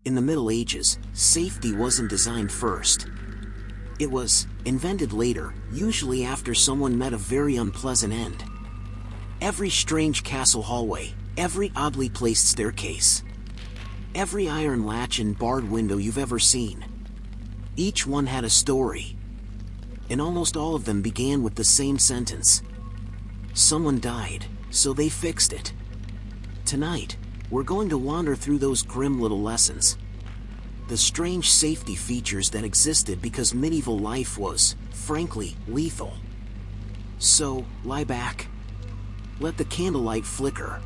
In the Middle Ages, safety wasn't designed first. It was invented later, usually after someone met a very unpleasant end. Every strange castle hallway, every oddly placed staircase, every iron latch and barred window you've ever seen. Each one had a story. And almost all of them began with the same sentence. Someone died, so they fixed it. Tonight, we're going to wander through those grim little lessons. The strange safety features that existed because medieval life was, frankly, lethal. So, lie back. Let the candlelight flicker.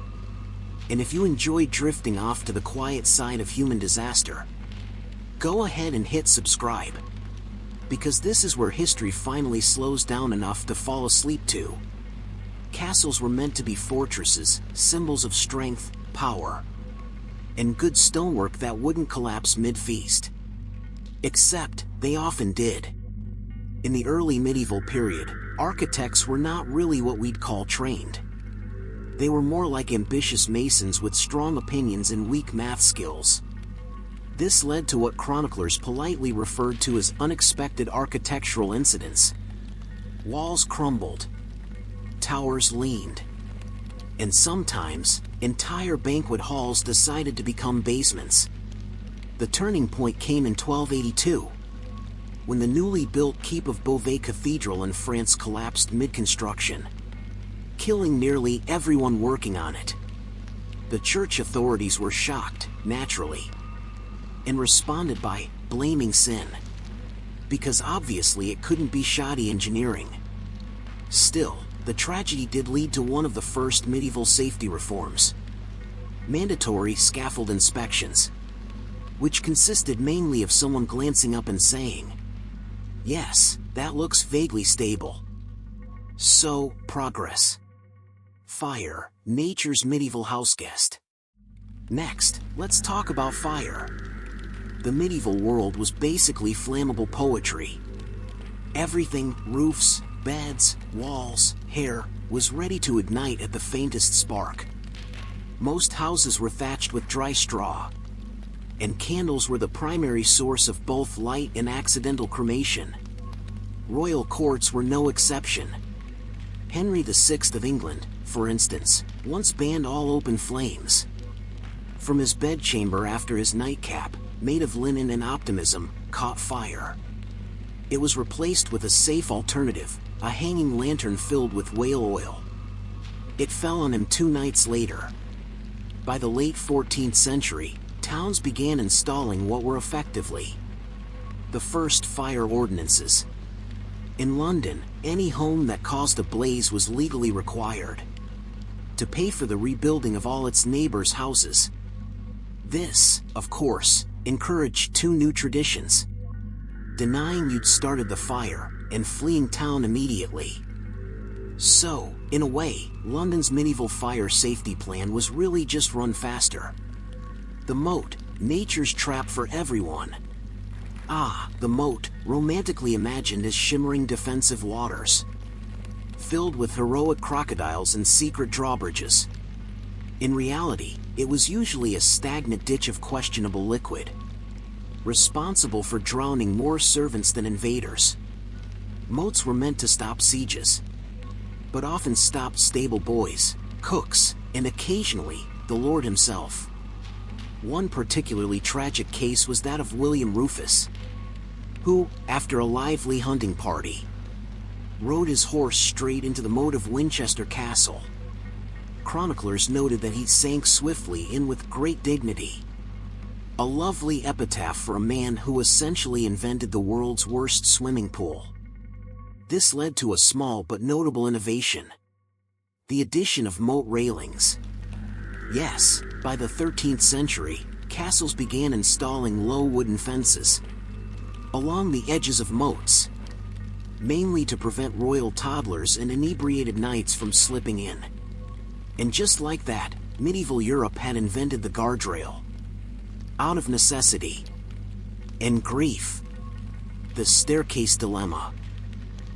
And if you enjoy drifting off to the quiet side of human disaster, go ahead and hit subscribe. Because this is where history finally slows down enough to fall asleep to. Castles were meant to be fortresses, symbols of strength, power, and good stonework that wouldn't collapse mid-feast. Except, they often did. In the early medieval period, architects were not really what we'd call trained. They were more like ambitious masons with strong opinions and weak math skills. This led to what chroniclers politely referred to as unexpected architectural incidents. Walls crumbled, towers leaned, and sometimes, entire banquet halls decided to become basements. The turning point came in 1282, when the newly built Keep of Beauvais Cathedral in France collapsed mid-construction, killing nearly everyone working on it. The church authorities were shocked, naturally, and responded by blaming sin, because obviously it couldn't be shoddy engineering. Still, the tragedy did lead to one of the first medieval safety reforms: mandatory scaffold inspections, which consisted mainly of someone glancing up and saying, "Yes, that looks vaguely stable." So, progress. Fire, nature's medieval houseguest. Next, let's talk about fire. The medieval world was basically flammable poetry. Everything, roofs, beds, walls, hair, was ready to ignite at the faintest spark. Most houses were thatched with dry straw, and candles were the primary source of both light and accidental cremation. Royal courts were no exception. Henry VI of England, for instance, once banned all open flames. From his bedchamber after his nightcap, made of linen and optimism, caught fire. It was replaced with a safe alternative, a hanging lantern filled with whale oil. It fell on him 2 nights later. By the late 14th century, towns began installing what were effectively the first fire ordinances. In London, any home that caused a blaze was legally required to pay for the rebuilding of all its neighbors' houses. This, of course, encouraged 2 new traditions: denying you'd started the fire, and fleeing town immediately. So, in a way, London's medieval fire safety plan was really just run faster. The moat, nature's trap for everyone. Ah, the moat, romantically imagined as shimmering defensive waters, filled with heroic crocodiles and secret drawbridges. In reality, it was usually a stagnant ditch of questionable liquid, responsible for drowning more servants than invaders. Moats were meant to stop sieges, but often stopped stable boys, cooks, and occasionally, the Lord himself. One particularly tragic case was that of William Rufus, who, after a lively hunting party, rode his horse straight into the moat of Winchester Castle. Chroniclers noted that he sank swiftly in with great dignity. A lovely epitaph for a man who essentially invented the world's worst swimming pool. This led to a small but notable innovation: the addition of moat railings. Yes, by the 13th century, castles began installing low wooden fences along the edges of moats, mainly to prevent royal toddlers and inebriated knights from slipping in. And just like that, medieval Europe had invented the guardrail. Out of necessity and grief. The staircase dilemma.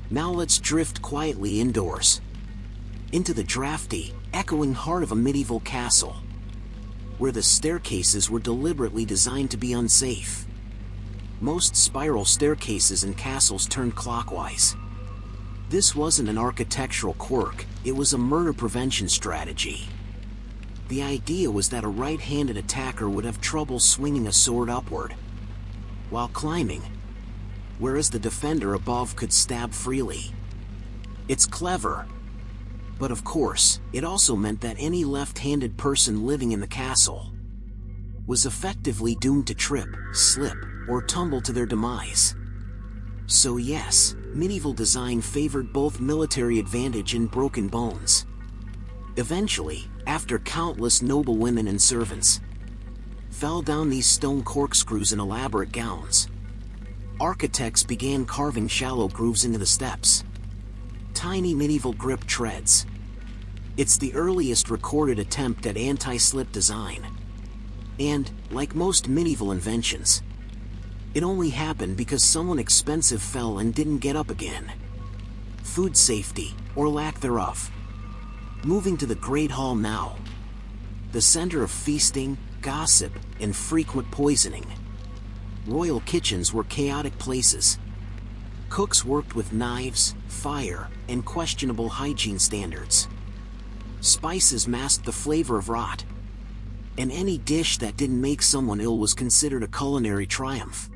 Now let's drift quietly indoors, into the drafty, echoing heart of a medieval castle. where the staircases were deliberately designed to be unsafe. Most spiral staircases in castles turned clockwise. This wasn't an architectural quirk, it was a murder prevention strategy. The idea was that a right-handed attacker would have trouble swinging a sword upward while climbing, whereas the defender above could stab freely. It's clever, but of course, it also meant that any left-handed person living in the castle was effectively doomed to trip, slip, or tumble to their demise. So yes, medieval design favored both military advantage and broken bones. Eventually, after countless noble women and servants fell down these stone corkscrews in elaborate gowns, architects began carving shallow grooves into the steps. Tiny medieval grip treads. It's the earliest recorded attempt at anti-slip design. And, like most medieval inventions, it only happened because someone expensive fell and didn't get up again. Food safety, or lack thereof. Moving to the Great Hall now. The center of feasting, gossip, and frequent poisoning. Royal kitchens were chaotic places. Cooks worked with knives, fire, and questionable hygiene standards. Spices masked the flavor of rot. And any dish that didn't make someone ill was considered a culinary triumph.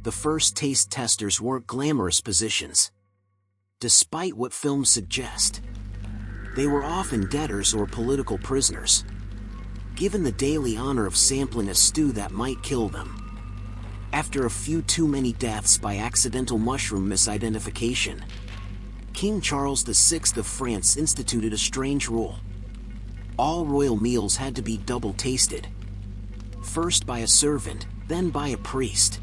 The first taste testers weren't glamorous positions. Despite what films suggest, they were often debtors or political prisoners, given the daily honor of sampling a stew that might kill them. After a few too many deaths by accidental mushroom misidentification, King Charles VI of France instituted a strange rule. All royal meals had to be double-tasted. First by a servant, then by a priest.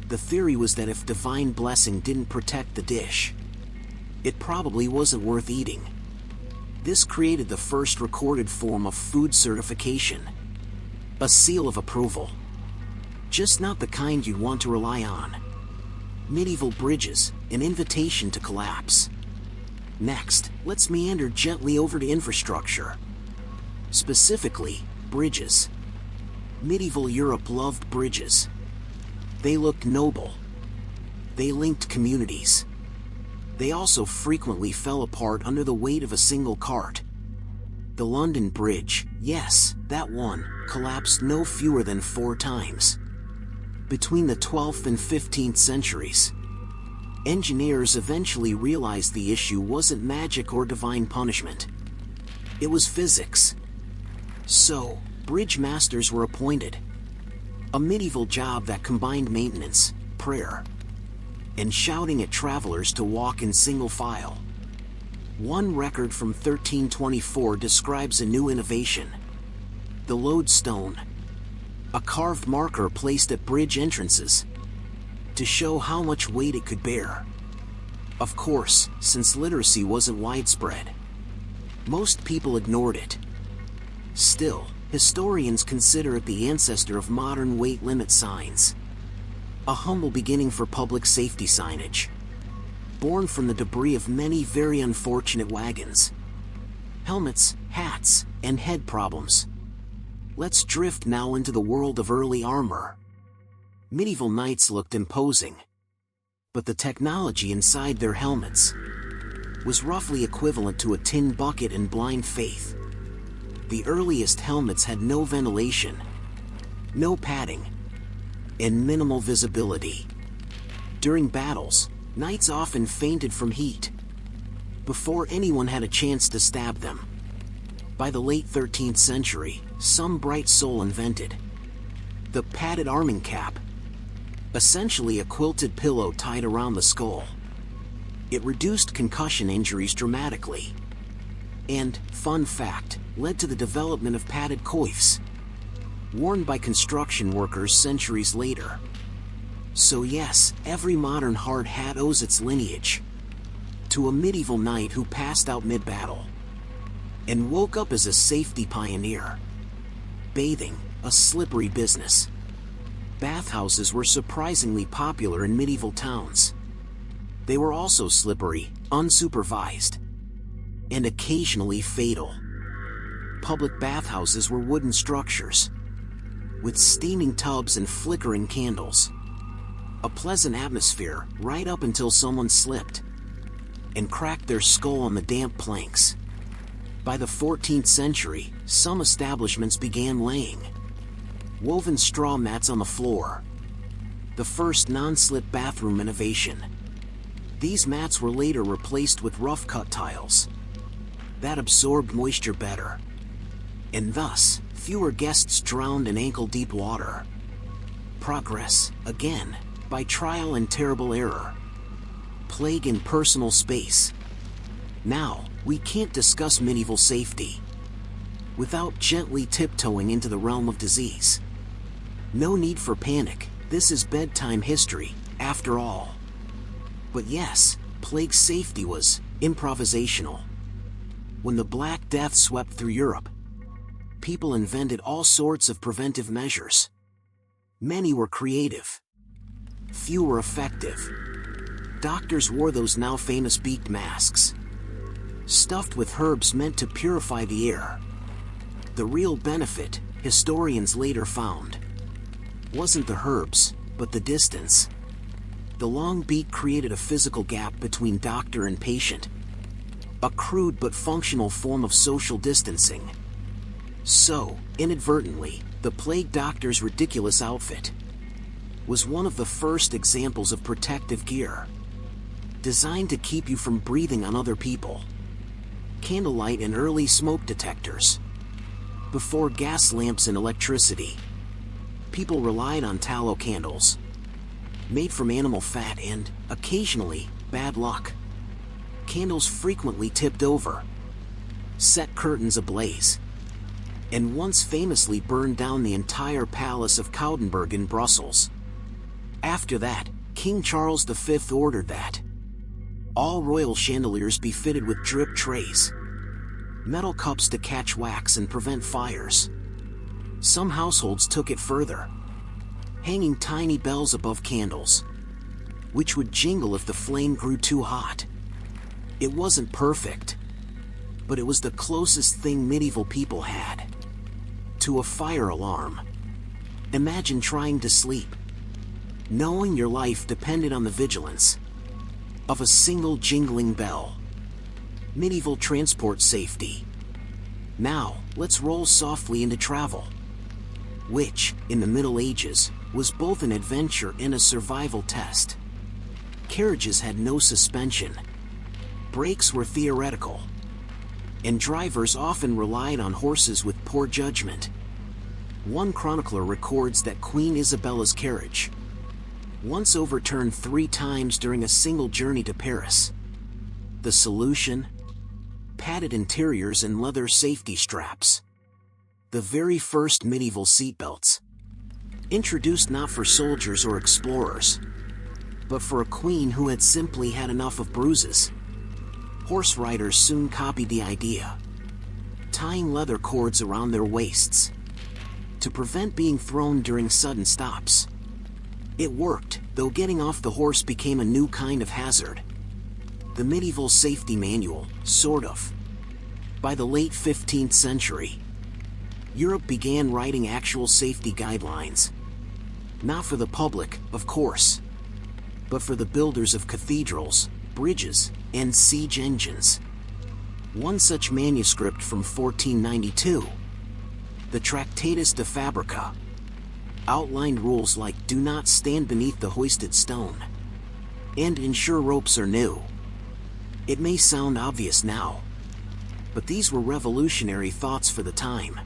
The theory was that if divine blessing didn't protect the dish, it probably wasn't worth eating. This created the first recorded form of food certification. A seal of approval. Just not the kind you'd want to rely on. Medieval bridges, an invitation to collapse. Next, let's meander gently over to infrastructure. Specifically, bridges. Medieval Europe loved bridges. They looked noble. They linked communities. They also frequently fell apart under the weight of a single cart. The London Bridge, yes, that one, collapsed no fewer than 4 times. Between the 12th and 15th centuries, engineers eventually realized the issue wasn't magic or divine punishment. It was physics. So, bridge masters were appointed. A medieval job that combined maintenance, prayer, and shouting at travelers to walk in single file. One record from 1324 describes a new innovation. The lodestone. A carved marker placed at bridge entrances to show how much weight it could bear. Of course, since literacy wasn't widespread, most people ignored it. Still, historians consider it the ancestor of modern weight limit signs. A humble beginning for public safety signage, born from the debris of many very unfortunate wagons, helmets, hats, and head problems. Let's drift now into the world of early armor. Medieval knights looked imposing, but the technology inside their helmets was roughly equivalent to a tin bucket in blind faith. The earliest helmets had no ventilation, no padding, and minimal visibility. During battles, knights often fainted from heat before anyone had a chance to stab them. By the late 13th century, some bright soul invented the padded arming cap, essentially a quilted pillow tied around the skull. It reduced concussion injuries dramatically, and, fun fact, led to the development of padded coifs, worn by construction workers centuries later. So yes, every modern hard hat owes its lineage to a medieval knight who passed out mid-battle and woke up as a safety pioneer. Bathing, a slippery business. Bathhouses were surprisingly popular in medieval towns. They were also slippery, unsupervised, and occasionally fatal. public bathhouses were wooden structures, with steaming tubs and flickering candles. A pleasant atmosphere right up until someone slipped and cracked their skull on the damp planks. By the 14th century, some establishments began laying woven straw mats on the floor, the first non-slip bathroom innovation. These mats were later replaced with rough-cut tiles that absorbed moisture better, and thus, fewer guests drowned in ankle-deep water. Progress, again, by trial and terrible error. Plague in personal space. Now, we can't discuss medieval safety without gently tiptoeing into the realm of disease. No need for panic, this is bedtime history, after all. But yes, plague safety was improvisational. When the Black Death swept through Europe, people invented all sorts of preventive measures. Many were creative, few were effective. Doctors wore those now famous beaked masks, stuffed with herbs meant to purify the air. The real benefit, historians later found, wasn't the herbs, but the distance. The long beak created a physical gap between doctor and patient, a crude but functional form of social distancing. So, inadvertently, the plague doctor's ridiculous outfit was one of the first examples of protective gear, designed to keep you from breathing on other people. Candlelight and early smoke detectors. Before gas lamps and electricity, people relied on tallow candles, made from animal fat and, occasionally, bad luck. Candles frequently tipped over, set curtains ablaze, and once famously burned down the entire palace of Koudenberg in Brussels. After that, King Charles V ordered that all royal chandeliers be fitted with drip trays, metal cups to catch wax and prevent fires. Some households took it further, hanging tiny bells above candles, which would jingle if the flame grew too hot. It wasn't perfect, but it was the closest thing medieval people had to a fire alarm. Imagine trying to sleep, knowing your life depended on the vigilance of a single jingling bell. Medieval transport safety. Now, let's roll softly into travel, which, in the Middle Ages, was both an adventure and a survival test. Carriages had no suspension, brakes were theoretical, and drivers often relied on horses with poor judgment. One chronicler records that Queen Isabella's carriage once overturned 3 times during a single journey to Paris. The solution? Padded interiors and leather safety straps. The very first medieval seatbelts, introduced not for soldiers or explorers, but for a queen who had simply had enough of bruises. Horse riders soon copied the idea, tying leather cords around their waists to prevent being thrown during sudden stops. It worked, though getting off the horse became a new kind of hazard. The medieval safety manual, sort of. By the late 15th century, Europe began writing actual safety guidelines. Not for the public, of course, but for the builders of cathedrals, bridges, and siege engines. One such manuscript from 1492, the Tractatus de Fabrica, outlined rules like do not stand beneath the hoisted stone, and ensure ropes are new. It may sound obvious now, but these were revolutionary thoughts for the time.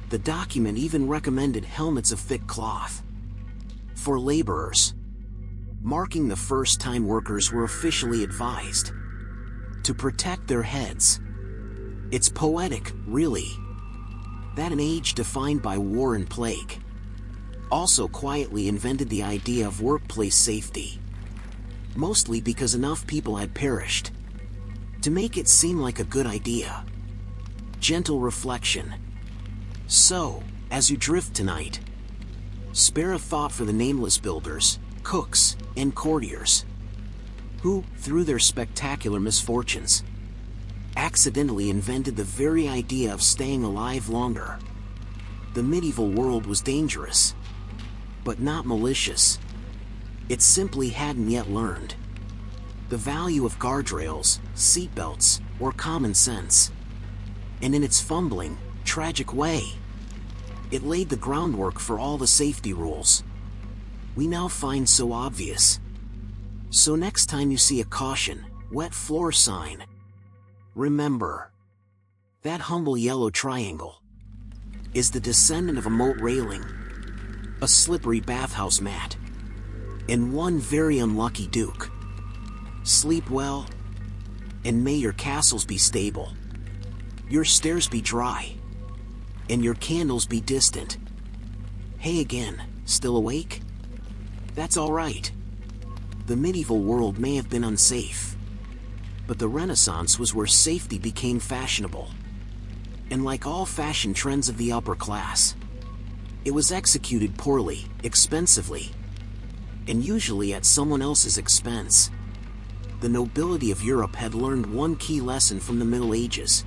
The document even recommended helmets of thick cloth for laborers, marking the first time workers were officially advised to protect their heads. It's poetic, really, that an age defined by war and plague also quietly invented the idea of workplace safety, mostly because enough people had perished to make it seem like a good idea. Gentle reflection. So, as you drift tonight, spare a thought for the nameless builders, cooks, and courtiers, who, through their spectacular misfortunes, accidentally invented the very idea of staying alive longer. The medieval world was dangerous, but not malicious. It simply hadn't yet learned the value of guardrails, seatbelts, or common sense. And in its fumbling, tragic way, it laid the groundwork for all the safety rules we now find so obvious. So next time you see a caution, wet floor sign, remember, that humble yellow triangle is the descendant of a moat railing, a slippery bathhouse mat, and one very unlucky duke. Sleep well, and may your castles be stable, your stairs be dry, and your candles be distant. Hey again, still awake? That's all right. The medieval world may have been unsafe, but the Renaissance was where safety became fashionable. And like all fashion trends of the upper class, it was executed poorly, expensively, and usually at someone else's expense. The nobility of Europe had learned one key lesson from the Middle Ages: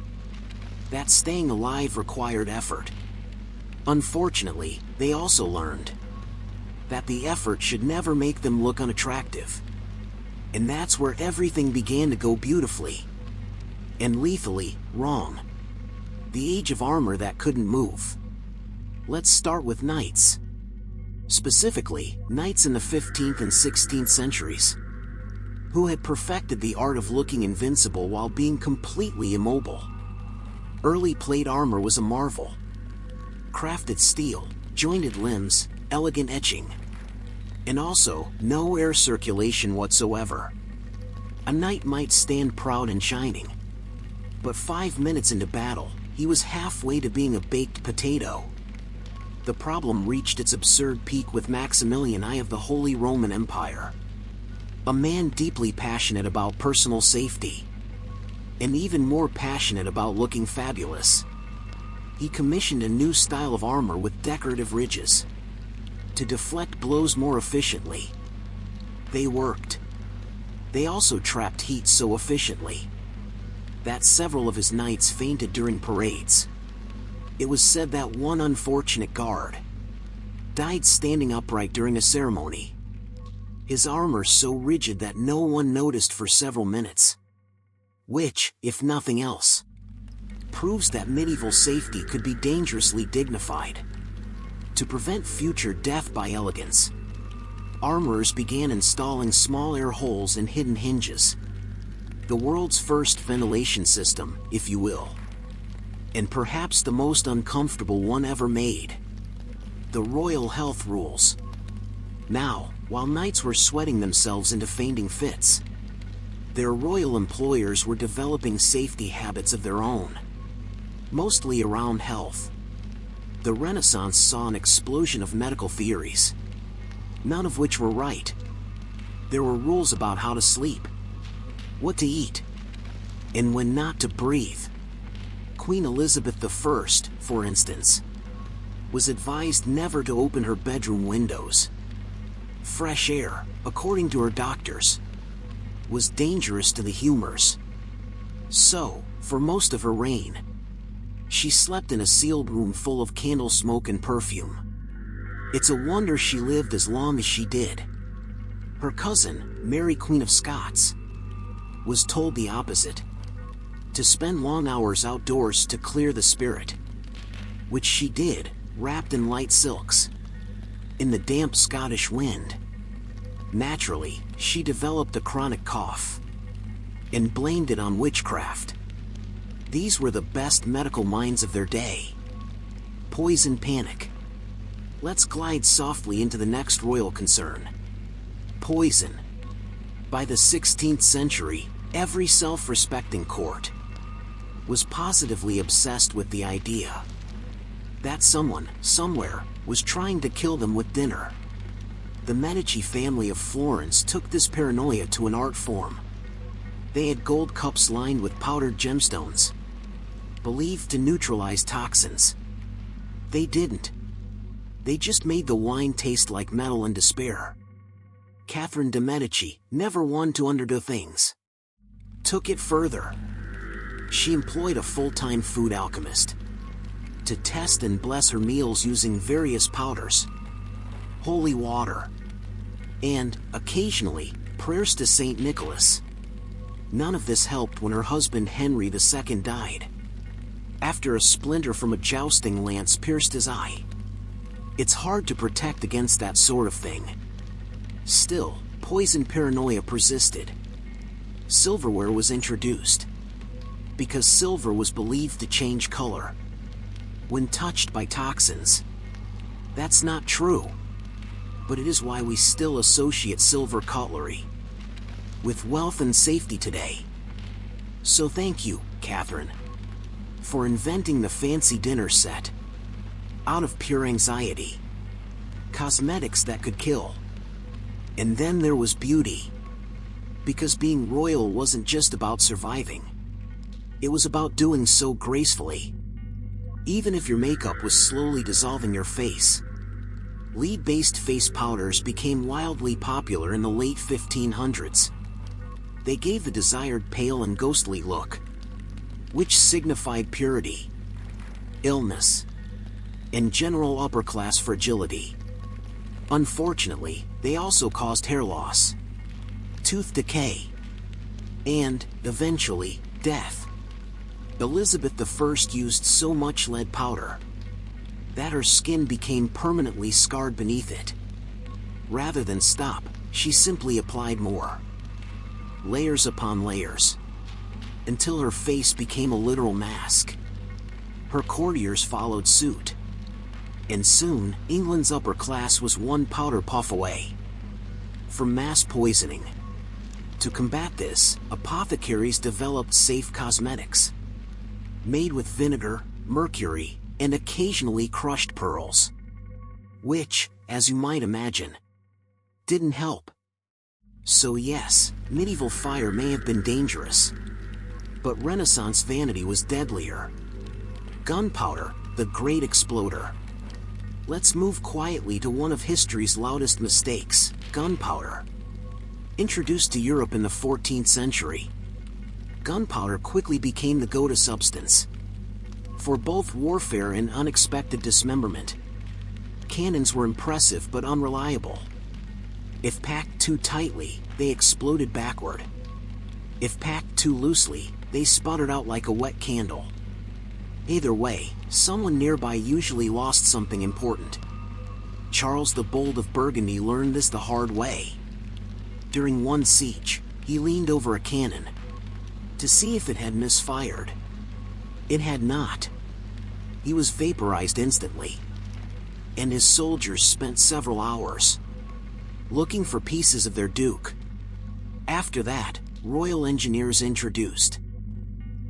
that staying alive required effort. Unfortunately, they also learned that the effort should never make them look unattractive. And that's where everything began to go beautifully and lethally wrong. The age of armor that couldn't move. Let's start with knights. Specifically, knights in the 15th and 16th centuries, who had perfected the art of looking invincible while being completely immobile. Early plate armor was a marvel. Crafted steel, jointed limbs, elegant etching, and also no air circulation whatsoever. A knight might stand proud and shining, but 5 minutes into battle, he was halfway to being a baked potato. The problem reached its absurd peak with Maximilian I of the Holy Roman Empire, a man deeply passionate about personal safety, and even more passionate about looking fabulous. He commissioned a new style of armor with decorative ridges to deflect blows more efficiently. They worked. They also trapped heat so efficiently that several of his knights fainted during parades. It was said that one unfortunate guard died standing upright during a ceremony, his armor so rigid that no one noticed for several minutes. Which, if nothing else, proves that medieval safety could be dangerously dignified. To prevent future death by elegance, armorers began installing small air holes and hidden hinges. The world's first ventilation system, if you will. And perhaps the most uncomfortable one ever made. The royal health rules. Now, while knights were sweating themselves into fainting fits, their royal employers were developing safety habits of their own, mostly around health. The Renaissance saw an explosion of medical theories, none of which were right. There were rules about how to sleep, what to eat, and when not to breathe. Queen Elizabeth I, for instance, was advised never to open her bedroom windows. Fresh air, according to her doctors, was dangerous to the humors. So, for most of her reign, she slept in a sealed room full of candle smoke and perfume. It's a wonder she lived as long as she did. Her cousin, Mary Queen of Scots, was told the opposite: to spend long hours outdoors to clear the spirit, which she did, wrapped in light silks, in the damp Scottish wind. Naturally, she developed a chronic cough, and blamed it on witchcraft. These were the best medical minds of their day. Poison panic. Let's glide softly into the next royal concern: poison. By the 16th century, every self-respecting court was positively obsessed with the idea that someone, somewhere, was trying to kill them with dinner. The Medici family of Florence took this paranoia to an art form. They had gold cups lined with powdered gemstones, believed to neutralize toxins. They didn't. They just made the wine taste like metal and despair. Catherine de' Medici, never one to underdo things, took it further. she employed a full-time food alchemist to test and bless her meals using various powders, holy water, and, occasionally, prayers to Saint Nicholas. None of this helped when her husband Henry II died, after a splinter from a jousting lance pierced his eye. It's hard to protect against that sort of thing. Still, poison paranoia persisted. Silverware was introduced, because silver was believed to change color when touched by toxins. That's not true, but it is why we still associate silver cutlery with wealth and safety today. So thank you, Catherine, for inventing the fancy dinner set out of pure anxiety. Cosmetics that could kill. And then there was beauty, because being royal wasn't just about surviving. It was about doing so gracefully, even if your makeup was slowly dissolving your face. Lead-based face powders became wildly popular in the late 1500s. They gave the desired pale and ghostly look, which signified purity, illness, and general upper-class fragility. Unfortunately, they also caused hair loss, tooth decay, and, eventually, death. Elizabeth I used so much lead powder that her skin became permanently scarred beneath it. Rather than stop, she simply applied more, layers upon layers, until her face became a literal mask. Her courtiers followed suit, and soon, England's upper class was one powder puff away from mass poisoning. To combat this, apothecaries developed safe cosmetics, made with vinegar, mercury, and occasionally crushed pearls, which, as you might imagine, didn't help. So yes, medieval fire may have been dangerous, but Renaissance vanity was deadlier. Gunpowder, the great exploder. Let's move quietly to one of history's loudest mistakes, gunpowder. Introduced to Europe in the 14th century, gunpowder quickly became the go-to substance for both warfare and unexpected dismemberment. Cannons were impressive but unreliable. If packed too tightly, they exploded backward. If packed too loosely, they sputtered out like a wet candle. Either way, someone nearby usually lost something important. Charles the Bold of Burgundy learned this the hard way. During one siege, he leaned over a cannon to see if it had misfired. It had not. He was vaporized instantly, and his soldiers spent several hours looking for pieces of their duke. After that, royal engineers introduced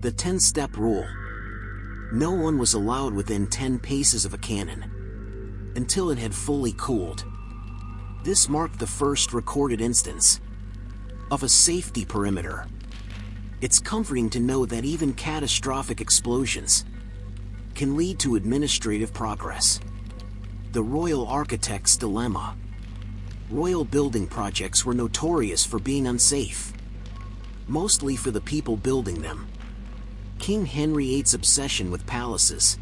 the 10-step rule. No one was allowed within 10 paces of a cannon until it had fully cooled. This marked the first recorded instance of a safety perimeter. It's comforting to know that even catastrophic explosions can lead to administrative progress. The royal architect's dilemma. Royal building projects were notorious for being unsafe, mostly for the people building them. King Henry VIII's obsession with palaces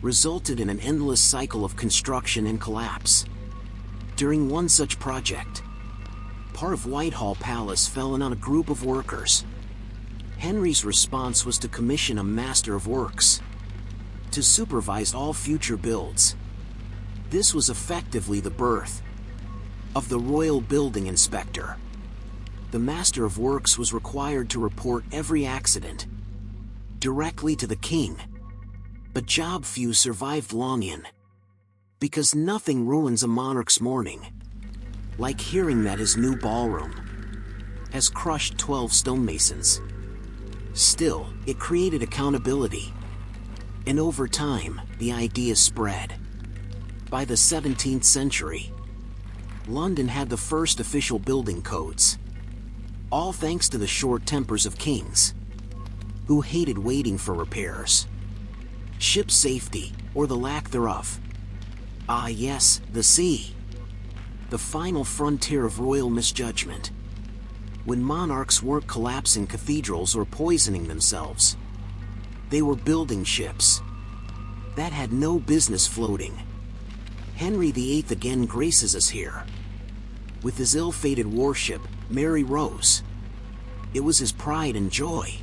resulted in an endless cycle of construction and collapse. During one such project, part of Whitehall Palace fell in on a group of workers. Henry's response was to commission a master of works to supervise all future builds. This was effectively the birth of the Royal Building Inspector. The master of works was required to report every accident directly to the king, a job few survived long in, because nothing ruins a monarch's morning like hearing that his new ballroom has crushed 12 stonemasons. Still, it created accountability, and over time, the idea spread. By the 17th century, London had the first official building codes, all thanks to the short tempers of kings, who hated waiting for repairs. Ship safety, or the lack thereof. Ah yes, the sea. The final frontier of royal misjudgment. When monarchs weren't collapsing cathedrals or poisoning themselves, They were building ships that had no business floating. Henry VIII again graces us here with his ill-fated warship, Mary Rose. It was his pride and joy,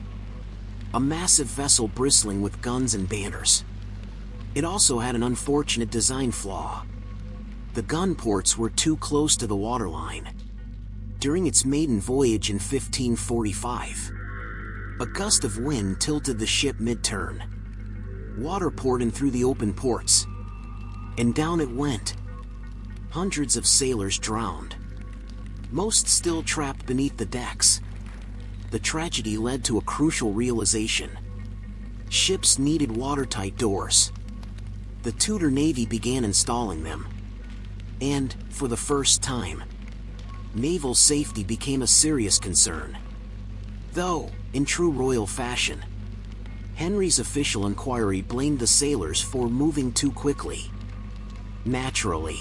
a massive vessel bristling with guns and banners. It also had an unfortunate design flaw. The gun ports were too close to the waterline. During its maiden voyage in 1545, a gust of wind tilted the ship mid-turn. Water poured in through the open ports, and down it went. Hundreds of sailors drowned, most still trapped beneath the decks. The tragedy led to a crucial realization. Ships needed watertight doors. The Tudor Navy began installing them. And, for the first time, naval safety became a serious concern. Though, in true royal fashion, Henry's official inquiry blamed the sailors for moving too quickly. Naturally,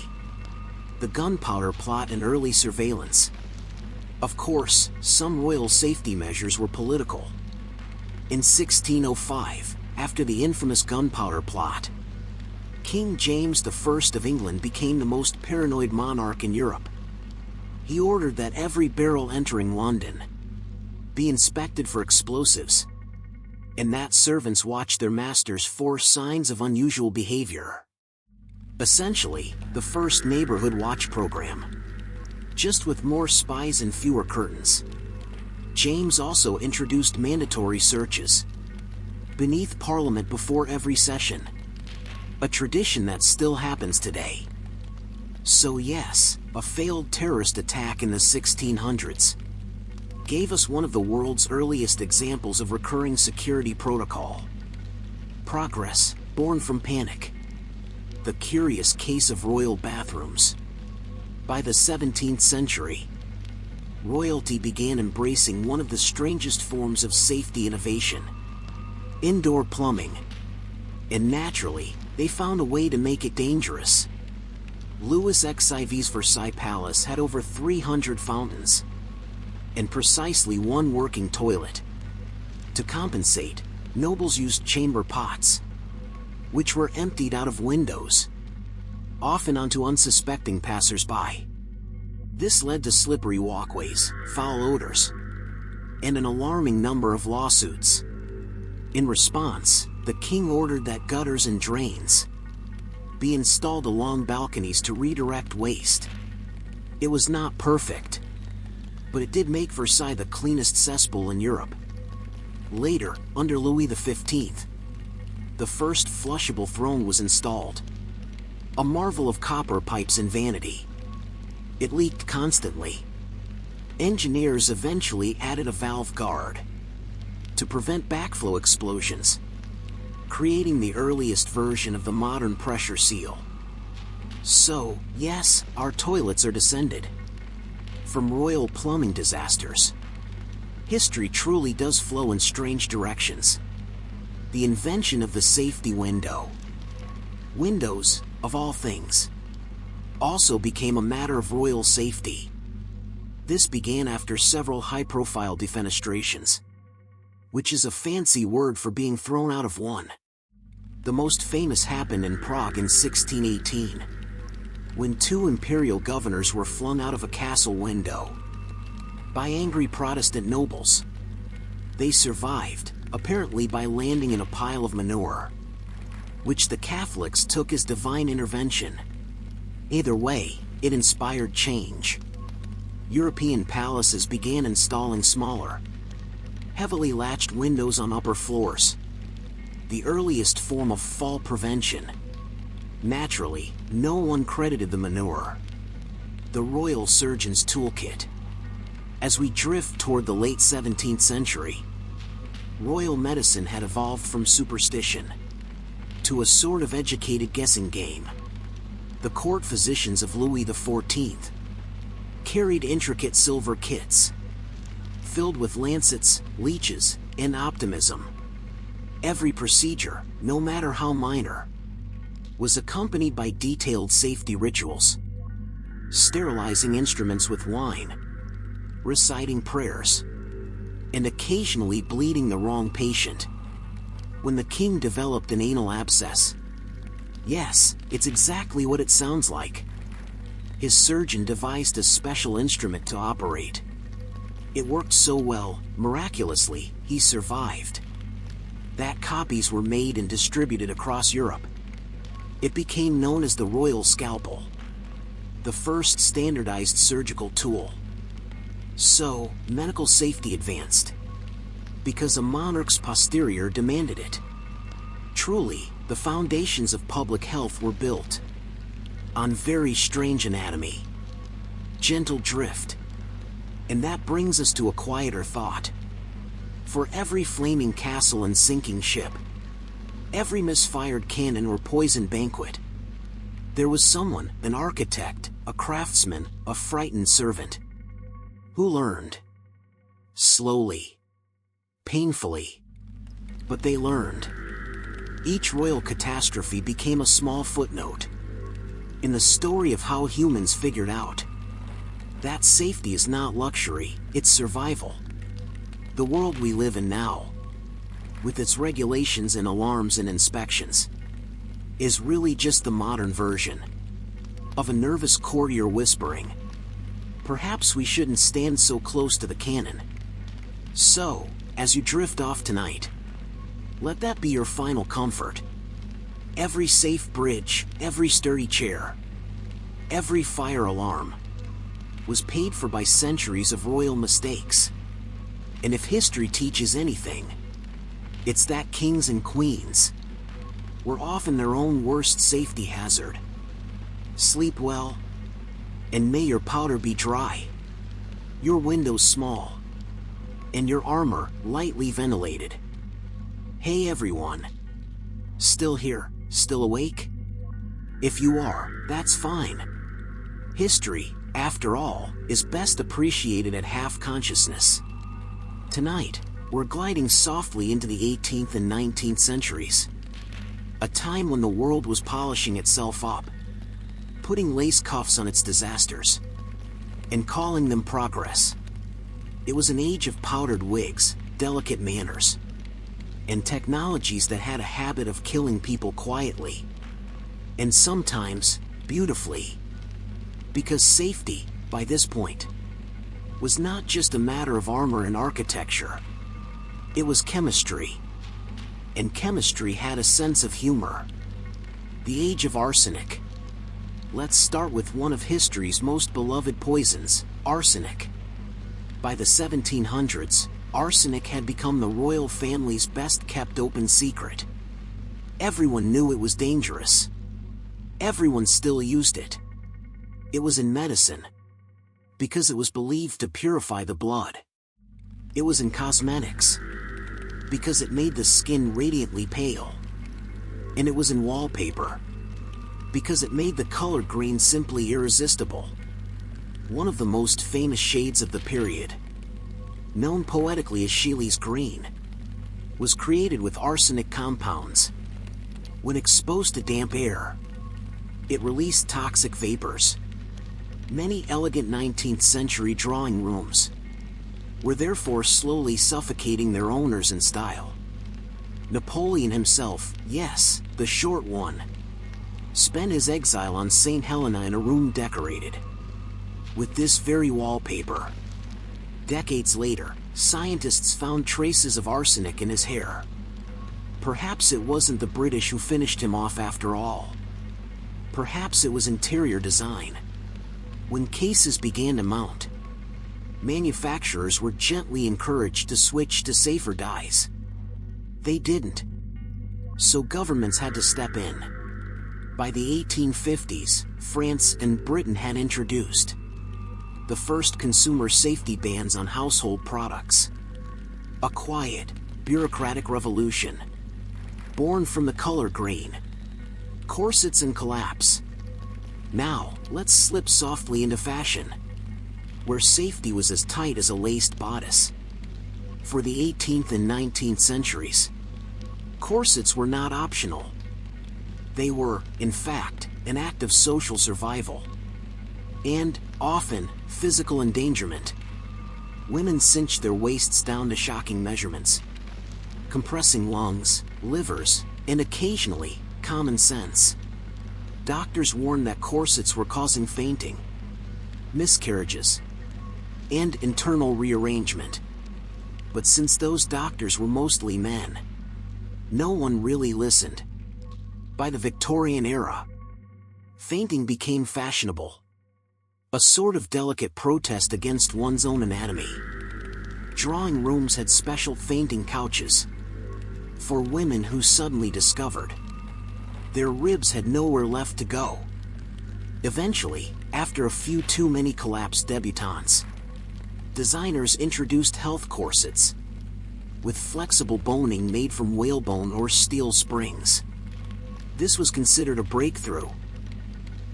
the gunpowder plot and early surveillance. Of course, some royal safety measures were political. In 1605, after the infamous gunpowder plot, King James I of England became the most paranoid monarch in Europe. He ordered that every barrel entering London be inspected for explosives, and that servants watch their masters for signs of unusual behavior. Essentially, the first neighborhood watch program, just with more spies and fewer curtains. James also introduced mandatory searches beneath Parliament before every session, a tradition that still happens today. So yes, a failed terrorist attack in the 1600s gave us one of the world's earliest examples of recurring security protocol. Progress, born from panic. The curious case of royal bathrooms. By the 17th century, royalty began embracing one of the strangest forms of safety innovation: indoor plumbing. And naturally, they found a way to make it dangerous. Louis XIV's Versailles Palace had over 300 fountains, and precisely one working toilet. To compensate, nobles used chamber pots, which were emptied out of windows, often onto unsuspecting passers-by. This led to slippery walkways, foul odors, and an alarming number of lawsuits. In response, the king ordered that gutters and drains be installed along balconies to redirect waste. It was not perfect, but it did make Versailles the cleanest cesspool in Europe. Later, under Louis XV, the first flushable throne was installed. A marvel of copper pipes and vanity. It leaked constantly. Engineers eventually added a valve guard to prevent backflow explosions, creating the earliest version of the modern pressure seal. So, yes, our toilets are descended from royal plumbing disasters. History truly does flow in strange directions. The invention of the safety window. Windows, of all things, also became a matter of royal safety. This began after several high-profile defenestrations, which is a fancy word for being thrown out of one. The most famous happened in Prague in 1618, when two imperial governors were flung out of a castle window by angry Protestant nobles. They survived, apparently by landing in a pile of manure, which the Catholics took as divine intervention. Either way, it inspired change. European palaces began installing smaller, heavily latched windows on upper floors, the earliest form of fall prevention. Naturally, no one credited the manure, the royal surgeon's toolkit. As we drift toward the late 17th century, royal medicine had evolved from superstition to a sort of educated guessing game. The court physicians of Louis XIV carried intricate silver kits filled with lancets, leeches, and optimism. Every procedure, no matter how minor, was accompanied by detailed safety rituals: sterilizing instruments with wine, reciting prayers, and occasionally bleeding the wrong patient. when the king developed an anal abscess. Yes, it's exactly what it sounds like. His surgeon devised a special instrument to operate. It worked so well, miraculously, he survived. That copies were made and distributed across Europe. It became known as the royal scalpel, the first standardized surgical tool. So, medical safety advanced, because a monarch's posterior demanded it. Truly, the foundations of public health were built on very strange anatomy, gentle drift. And that brings us to a quieter thought. For every flaming castle and sinking ship, every misfired cannon or poisoned banquet, there was someone, an architect, a craftsman, a frightened servant, who learned. Slowly. Painfully. But they learned. Each royal catastrophe became a small footnote in the story of how humans figured out that safety is not luxury, it's survival. The world we live in now, with its regulations and alarms and inspections, is really just the modern version of a nervous courtier whispering, "Perhaps we shouldn't stand so close to the cannon." So, as you drift off tonight, let that be your final comfort. Every safe bridge, every sturdy chair, every fire alarm was paid for by centuries of royal mistakes. And if history teaches anything, it's that kings and queens were often their own worst safety hazard. Sleep well, and may your powder be dry, your windows small, and your armor lightly ventilated. Hey everyone. Still here, still awake? If you are, that's fine. History, after all, is best appreciated at half consciousness. Tonight, we're gliding softly into the 18th and 19th centuries. A time when the world was polishing itself up, putting lace cuffs on its disasters, and calling them progress. It was an age of powdered wigs, delicate manners, and technologies that had a habit of killing people quietly, and sometimes beautifully. Because safety, by this point, was not just a matter of armor and architecture. It was chemistry. And chemistry had a sense of humor. The age of arsenic. Let's start with one of history's most beloved poisons, arsenic. By the 1700s, arsenic had become the royal family's best-kept open secret. Everyone knew it was dangerous. Everyone still used it. It was in medicine, because it was believed to purify the blood. It was in cosmetics, because it made the skin radiantly pale. And it was in wallpaper, because it made the color green simply irresistible. One of the most famous shades of the period, known poetically as Shelley's green, was created with arsenic compounds. When exposed to damp air, it released toxic vapors. Many elegant 19th century drawing rooms were therefore slowly suffocating their owners in style. Napoleon himself, yes, the short one, spent his exile on St. Helena in a room decorated with this very wallpaper. Decades later, scientists found traces of arsenic in his hair. Perhaps it wasn't the British who finished him off after all. Perhaps it was interior design. When cases began to mount, manufacturers were gently encouraged to switch to safer dyes. They didn't. So governments had to step in. By the 1850s, France and Britain had introduced the first consumer safety bans on household products. A quiet, bureaucratic revolution, born from the color green. Corsets and collapse. Now, let's slip softly into fashion, where safety was as tight as a laced bodice. For the 18th and 19th centuries, corsets were not optional. They were, in fact, an act of social survival, and, often, physical endangerment. Women cinched their waists down to shocking measurements, compressing lungs, livers, and occasionally, common sense. Doctors warned that corsets were causing fainting, miscarriages, and internal rearrangement. But since those doctors were mostly men, no one really listened. By the Victorian era, fainting became fashionable, a sort of delicate protest against one's own anatomy. Drawing rooms had special fainting couches for women who suddenly discovered their ribs had nowhere left to go. Eventually, after a few too many collapsed debutantes, designers introduced health corsets with flexible boning made from whalebone or steel springs. This was considered a breakthrough,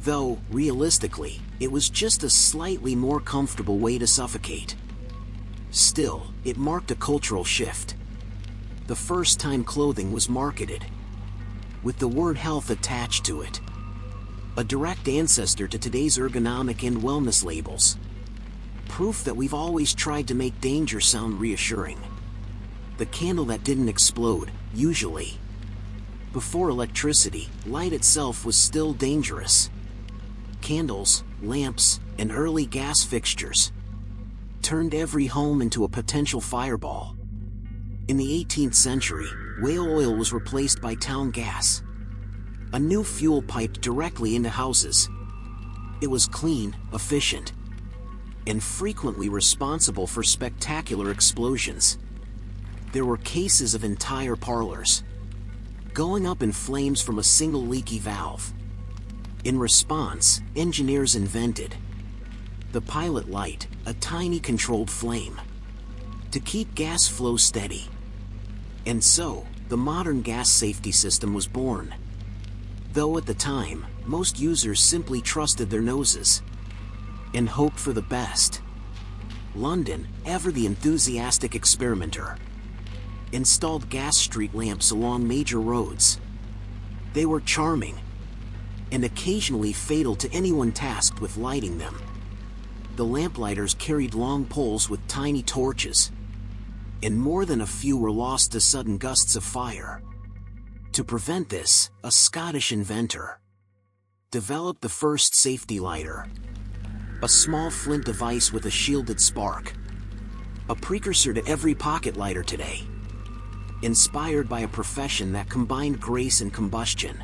though, realistically, it was just a slightly more comfortable way to suffocate. Still, it marked a cultural shift. The first time clothing was marketed with the word health attached to it, a direct ancestor to today's ergonomic and wellness labels. Proof that we've always tried to make danger sound reassuring. The candle that didn't explode, usually. Before electricity, light itself was still dangerous. Candles, lamps, and early gas fixtures turned every home into a potential fireball. In the 18th century, whale oil was replaced by town gas, a new fuel piped directly into houses. It was clean, efficient, and frequently responsible for spectacular explosions. There were cases of entire parlors going up in flames from a single leaky valve. In response, engineers invented the pilot light, a tiny controlled flame to keep gas flow steady. And so, the modern gas safety system was born. Though at the time, most users simply trusted their noses and hoped for the best. London, ever the enthusiastic experimenter, installed gas street lamps along major roads. They were charming and occasionally fatal to anyone tasked with lighting them. The lamplighters carried long poles with tiny torches, and more than a few were lost to sudden gusts of fire. To prevent this, a Scottish inventor developed the first safety lighter, a small flint device with a shielded spark, a precursor to every pocket lighter today. Inspired by a profession that combined grace and combustion,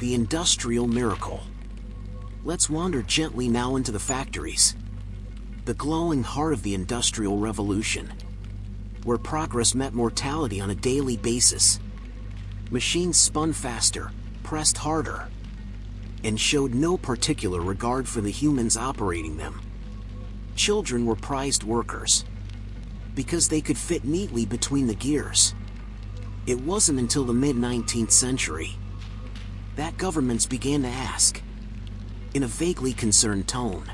the industrial miracle. Let's wander gently now into the factories, the glowing heart of the Industrial Revolution, where progress met mortality on a daily basis. Machines spun faster, pressed harder, and showed no particular regard for the humans operating them. Children were prized workers because they could fit neatly between the gears. It wasn't until the mid-19th century that governments began to ask, in a vaguely concerned tone,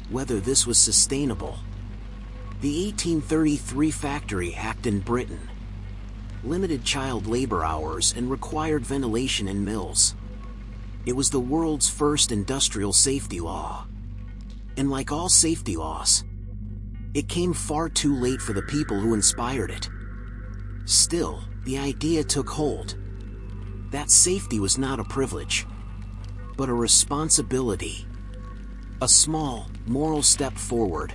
whether this was sustainable. The 1833 Factory Act in Britain limited child labor hours and required ventilation in mills. It was the world's first industrial safety law. And like all safety laws, it came far too late for the people who inspired it. Still, the idea took hold that safety was not a privilege, but a responsibility. A small, moral step forward,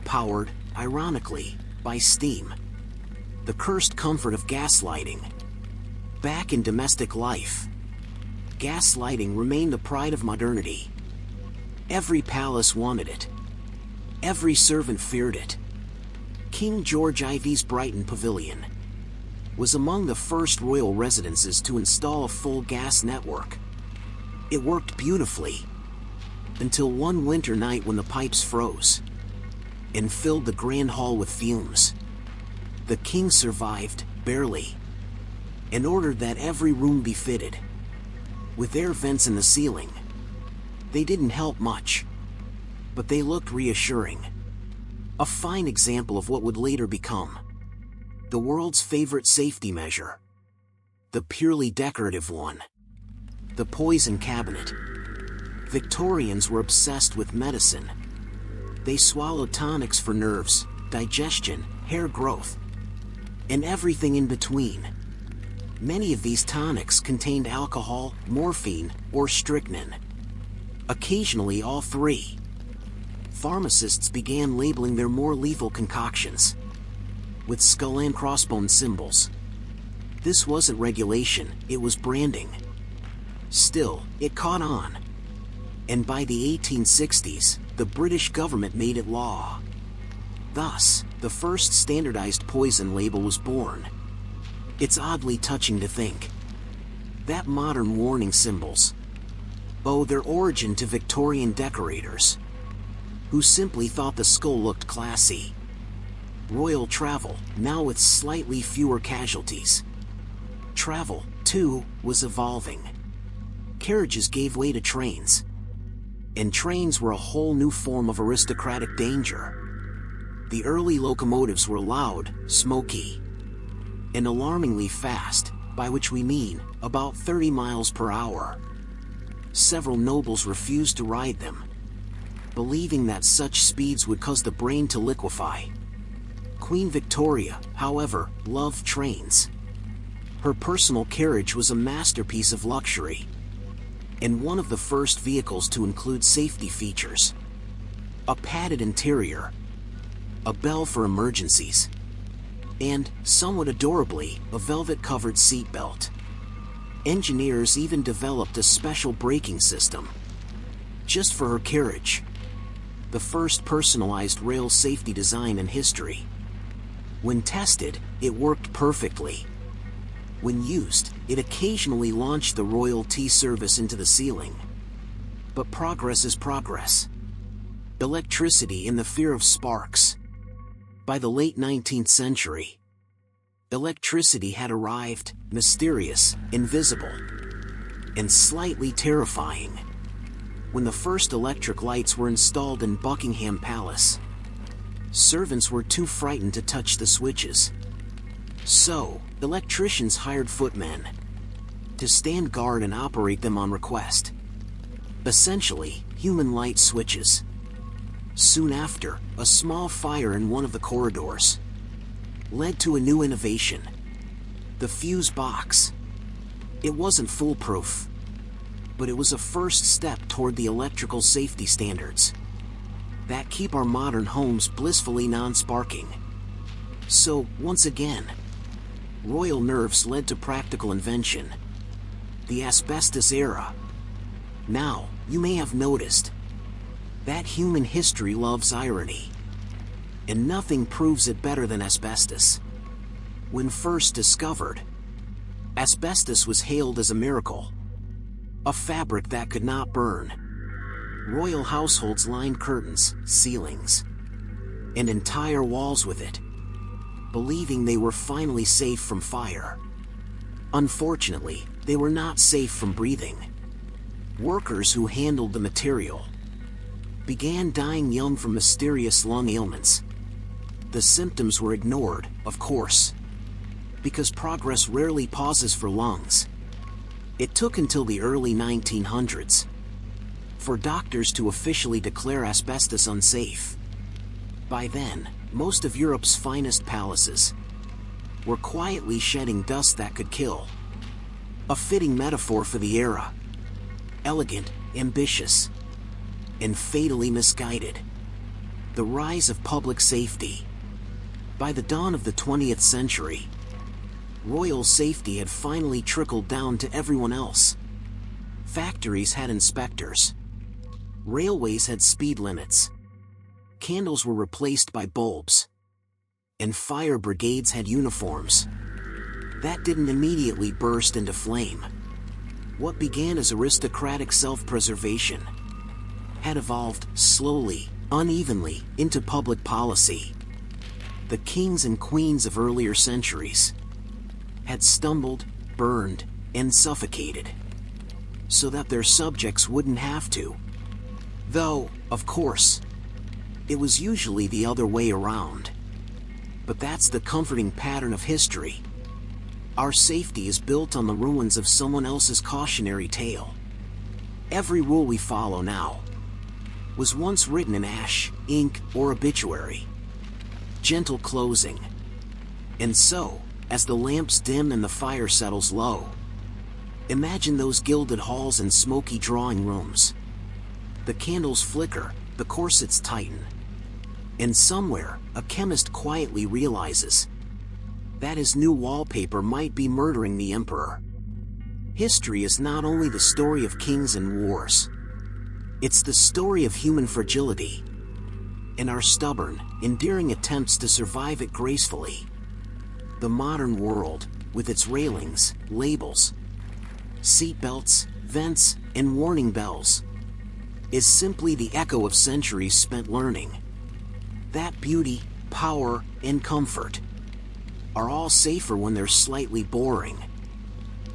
powered, ironically, by steam. The cursed comfort of gaslighting. Back in domestic life, gaslighting remained the pride of modernity. Every palace wanted it. Every servant feared it. King George IV's Brighton Pavilion was among the first royal residences to install a full gas network. It worked beautifully, until one winter night when the pipes froze and filled the grand hall with fumes. The king survived, barely, and ordered that every room be fitted with air vents in the ceiling. They didn't help much, but they looked reassuring. A fine example of what would later become the world's favorite safety measure. The purely decorative one. The poison cabinet. Victorians were obsessed with medicine. They swallowed tonics for nerves, digestion, hair growth, and everything in between. Many of these tonics contained alcohol, morphine, or strychnine. Occasionally all three. Pharmacists began labeling their more lethal concoctions with skull and crossbone symbols. This wasn't regulation, it was branding. Still, it caught on. And by the 1860s, the British government made it law. Thus, the first standardized poison label was born. It's oddly touching to think that modern warning symbols owe their origin to Victorian decorators who simply thought the skull looked classy. Royal travel, now with slightly fewer casualties. Travel, too, was evolving. Carriages gave way to trains. And trains were a whole new form of aristocratic danger. The early locomotives were loud, smoky, and alarmingly fast, by which we mean about 30 miles per hour. Several nobles refused to ride them, believing that such speeds would cause the brain to liquefy. Queen Victoria, however, loved trains. Her personal carriage was a masterpiece of luxury, and one of the first vehicles to include safety features. A padded interior, a bell for emergencies, and, somewhat adorably, a velvet-covered seatbelt. Engineers even developed a special braking system just for her carriage. The first personalized rail safety design in history. When tested, it worked perfectly. When used, it occasionally launched the Royal Tea Service into the ceiling. But progress is progress. Electricity and the fear of sparks. By the late 19th century, electricity had arrived, mysterious, invisible, and slightly terrifying. When the first electric lights were installed in Buckingham Palace, servants were too frightened to touch the switches. So, electricians hired footmen to stand guard and operate them on request. Essentially, human light switches. Soon after, a small fire in one of the corridors led to a new innovation: the fuse box. It wasn't foolproof, but it was a first step toward the electrical safety standards that keep our modern homes blissfully non-sparking. So, once again, royal nerves led to practical invention. The asbestos era. Now, you may have noticed that human history loves irony, and nothing proves it better than asbestos. When first discovered, asbestos was hailed as a miracle, a fabric that could not burn. Royal households lined curtains, ceilings, and entire walls with it, believing they were finally safe from fire. Unfortunately, they were not safe from breathing. Workers who handled the material began dying young from mysterious lung ailments. The symptoms were ignored, of course, because progress rarely pauses for lungs. It took until the early 1900s for doctors to officially declare asbestos unsafe. By then, most of Europe's finest palaces were quietly shedding dust that could kill. A fitting metaphor for the era. Elegant, ambitious, and fatally misguided. The rise of public safety. By the dawn of the 20th century, royal safety had finally trickled down to everyone else. Factories had inspectors. Railways had speed limits. Candles were replaced by bulbs. And fire brigades had uniforms that didn't immediately burst into flame. What began as aristocratic self-preservation had evolved slowly, unevenly, into public policy. The kings and queens of earlier centuries had stumbled, burned, and suffocated so that their subjects wouldn't have to. Though, of course, it was usually the other way around. But that's the comforting pattern of history. Our safety is built on the ruins of someone else's cautionary tale. Every rule we follow now was once written in ash, ink, or obituary. Gentle closing. And so, as the lamps dim and the fire settles low. Imagine those gilded halls and smoky drawing rooms. The candles flicker, the corsets tighten. And somewhere, a chemist quietly realizes that his new wallpaper might be murdering the emperor. History is not only the story of kings and wars. It's the story of human fragility and our stubborn, endearing attempts to survive it gracefully. The modern world, with its railings, labels, seatbelts, vents, and warning bells, is simply the echo of centuries spent learning that beauty, power, and comfort are all safer when they're slightly boring.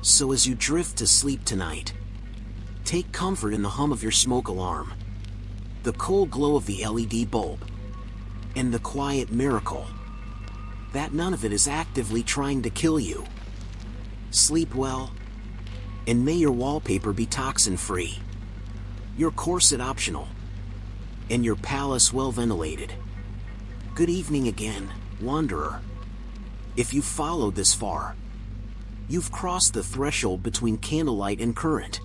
So as you drift to sleep tonight, take comfort in the hum of your smoke alarm, the cold glow of the LED bulb, and the quiet miracle that none of it is actively trying to kill you. Sleep well, and may your wallpaper be toxin-free, your corset optional, and your palace well-ventilated. Good evening again, wanderer. If you've followed this far, you've crossed the threshold between candlelight and current.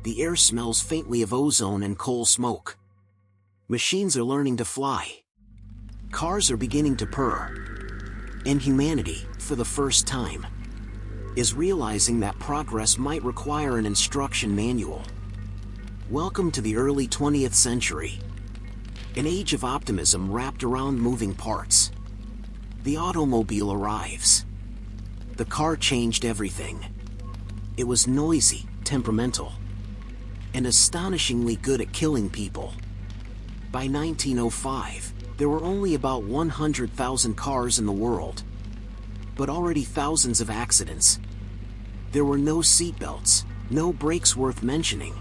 The air smells faintly of ozone and coal smoke. Machines are learning to fly. Cars are beginning to purr. And humanity, for the first time, is realizing that progress might require an instruction manual. Welcome to the early 20th century, an age of optimism wrapped around moving parts. The automobile arrives. The car changed everything. It was noisy, temperamental, and astonishingly good at killing people. By 1905, there were only about 100,000 cars in the world, but already thousands of accidents. There were no seatbelts, no brakes worth mentioning,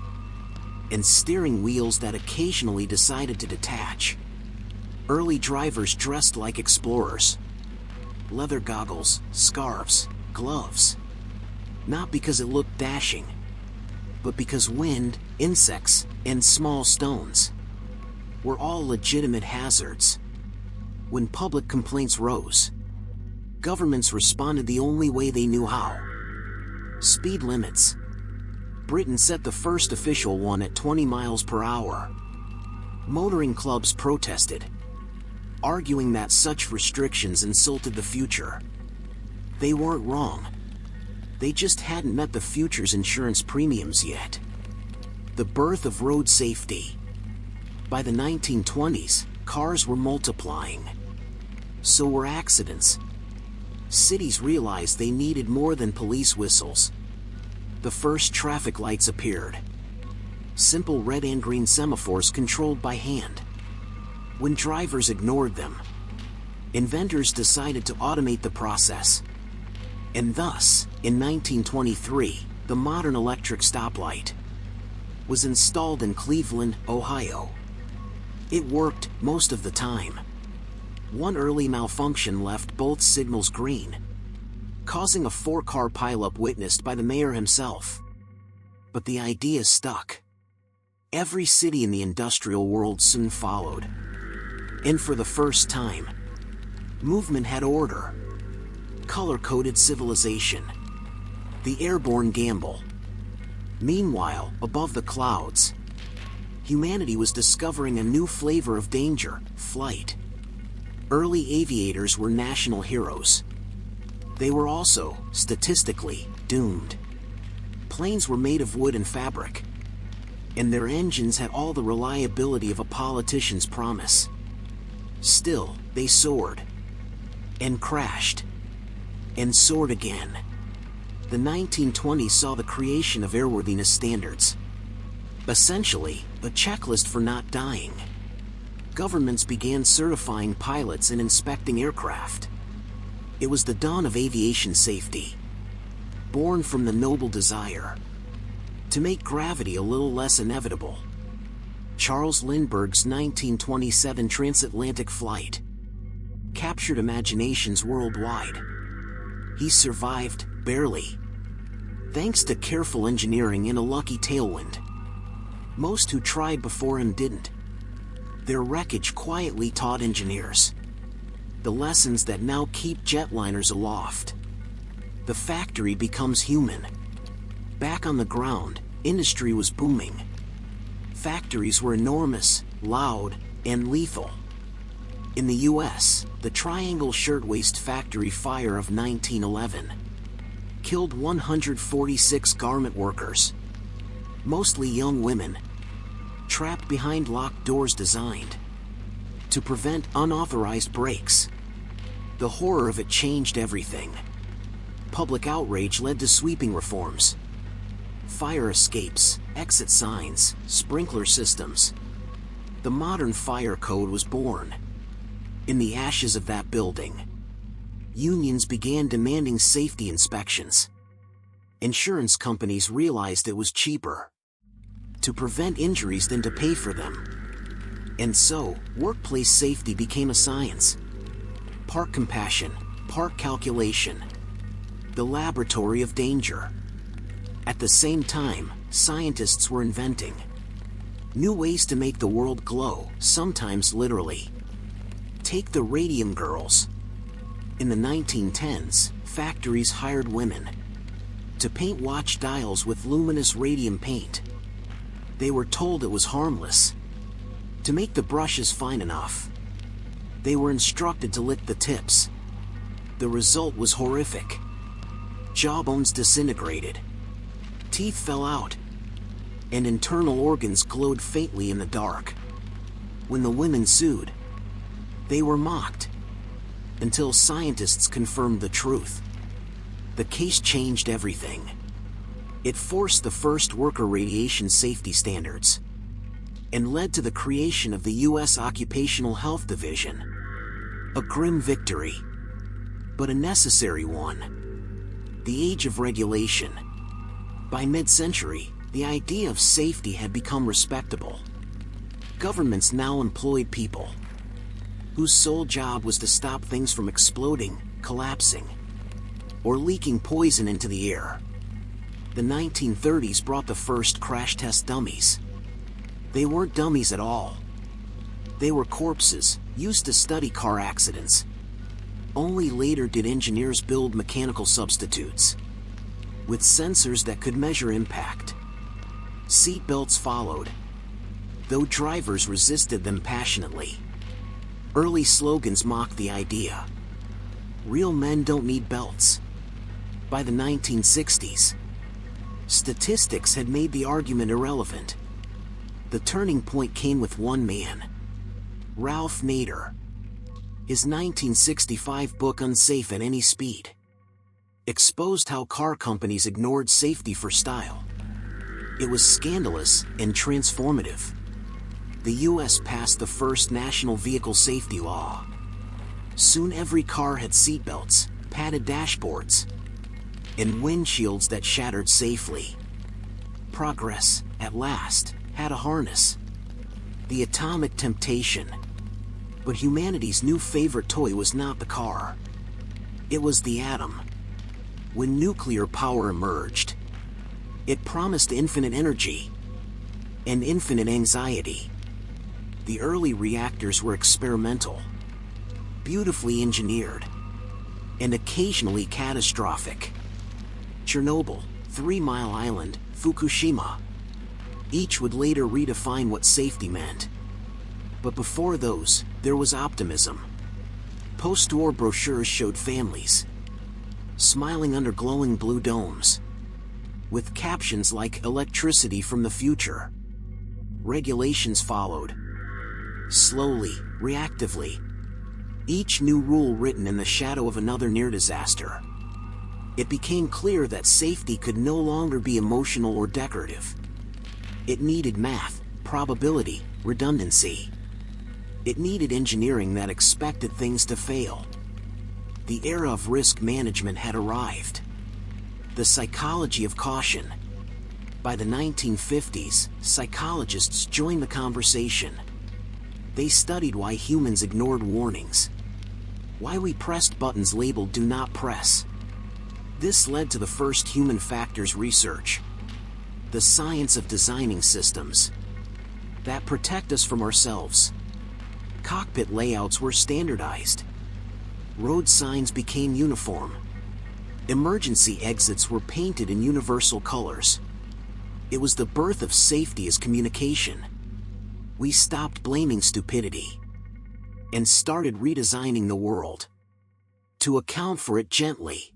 and steering wheels that occasionally decided to detach. Early drivers dressed like explorers. Leather goggles, scarves, gloves. Not because it looked dashing, but because wind, insects, and small stones were all legitimate hazards. When public complaints rose, governments responded the only way they knew how. Speed limits. Britain set the first official one at 20 miles per hour. Motoring clubs protested, arguing that such restrictions insulted the future. They weren't wrong. They just hadn't met the future's insurance premiums yet. The birth of road safety. By the 1920s, cars were multiplying. So were accidents. Cities realized they needed more than police whistles. The first traffic lights appeared. Simple red and green semaphores controlled by hand. When drivers ignored them, inventors decided to automate the process. And thus, in 1923, the modern electric stoplight was installed in Cleveland, Ohio. It worked most of the time. One early malfunction left both signals green, causing a 4-car pileup witnessed by the mayor himself. But the idea stuck. Every city in the industrial world soon followed. And for the first time, movement had order. Color-coded civilization. The airborne gamble. Meanwhile, above the clouds, humanity was discovering a new flavor of danger, flight. Early aviators were national heroes. They were also, statistically, doomed. Planes were made of wood and fabric, and their engines had all the reliability of a politician's promise. Still, they soared, and crashed, and soared again. The 1920s saw the creation of airworthiness standards. Essentially, a checklist for not dying. Governments began certifying pilots and inspecting aircraft. It was the dawn of aviation safety, born from the noble desire to make gravity a little less inevitable. Charles Lindbergh's 1927 transatlantic flight captured imaginations worldwide. He survived, barely, thanks to careful engineering and a lucky tailwind. Most who tried before him didn't. Their wreckage quietly taught engineers The lessons that now keep jetliners aloft. The factory becomes human. Back on the ground, industry was booming. Factories were enormous, loud, and lethal. In the US, the Triangle Shirtwaist Factory fire of 1911 killed 146 garment workers, mostly young women, trapped behind locked doors designed to prevent unauthorized breaks. The horror of it changed everything. Public outrage led to sweeping reforms. Fire escapes, exit signs, sprinkler systems. The modern fire code was born. In the ashes of that building, unions began demanding safety inspections. Insurance companies realized it was cheaper to prevent injuries than to pay for them. And so, workplace safety became a science. Part compassion, part calculation. The laboratory of danger. At the same time, scientists were inventing new ways to make the world glow, sometimes literally. Take the radium girls. In the 1910s, factories hired women to paint watch dials with luminous radium paint. They were told it was harmless. To make the brushes fine enough, they were instructed to lick the tips. The result was horrific. Jawbones disintegrated. Teeth fell out. And internal organs glowed faintly in the dark. When the women sued, they were mocked. Until scientists confirmed the truth. The case changed everything. It forced the first worker radiation safety standards and led to the creation of the U.S. Occupational Health Division. A grim victory, but a necessary one. The age of regulation. By mid-century, the idea of safety had become respectable. Governments now employed people whose sole job was to stop things from exploding, collapsing, or leaking poison into the air. The 1930s brought the first crash test dummies. They weren't dummies at all. They were corpses, used to study car accidents. Only later did engineers build mechanical substitutes with sensors that could measure impact. Seat belts followed, though drivers resisted them passionately. Early slogans mocked the idea. Real men don't need belts. By the 1960s, statistics had made the argument irrelevant. The turning point came with one man, Ralph Nader. His 1965 book Unsafe at Any Speed exposed how car companies ignored safety for style. It was scandalous and transformative. The US passed the first national vehicle safety law. Soon every car had seatbelts, padded dashboards, and windshields that shattered safely. Progress, at last, had a harness. The atomic temptation. But humanity's new favorite toy was not the car. It was the atom. When nuclear power emerged, it promised infinite energy and infinite anxiety. The early reactors were experimental, beautifully engineered, and occasionally catastrophic. Chernobyl, 3 Mile Island, Fukushima. Each would later redefine what safety meant. But before those, there was optimism. Post-war brochures showed families smiling under glowing blue domes, with captions like "Electricity from the future." Regulations followed. Slowly, reactively. Each new rule written in the shadow of another near disaster. It became clear that safety could no longer be emotional or decorative. It needed math, probability, redundancy. It needed engineering that expected things to fail. The era of risk management had arrived. The psychology of caution. By the 1950s, psychologists joined the conversation. They studied why humans ignored warnings, why we pressed buttons labeled "Do Not Press." This led to the first human factors research. The science of designing systems that protect us from ourselves. Cockpit layouts were standardized. Road signs became uniform. Emergency exits were painted in universal colors. It was the birth of safety as communication. We stopped blaming stupidity and started redesigning the world to account for it gently.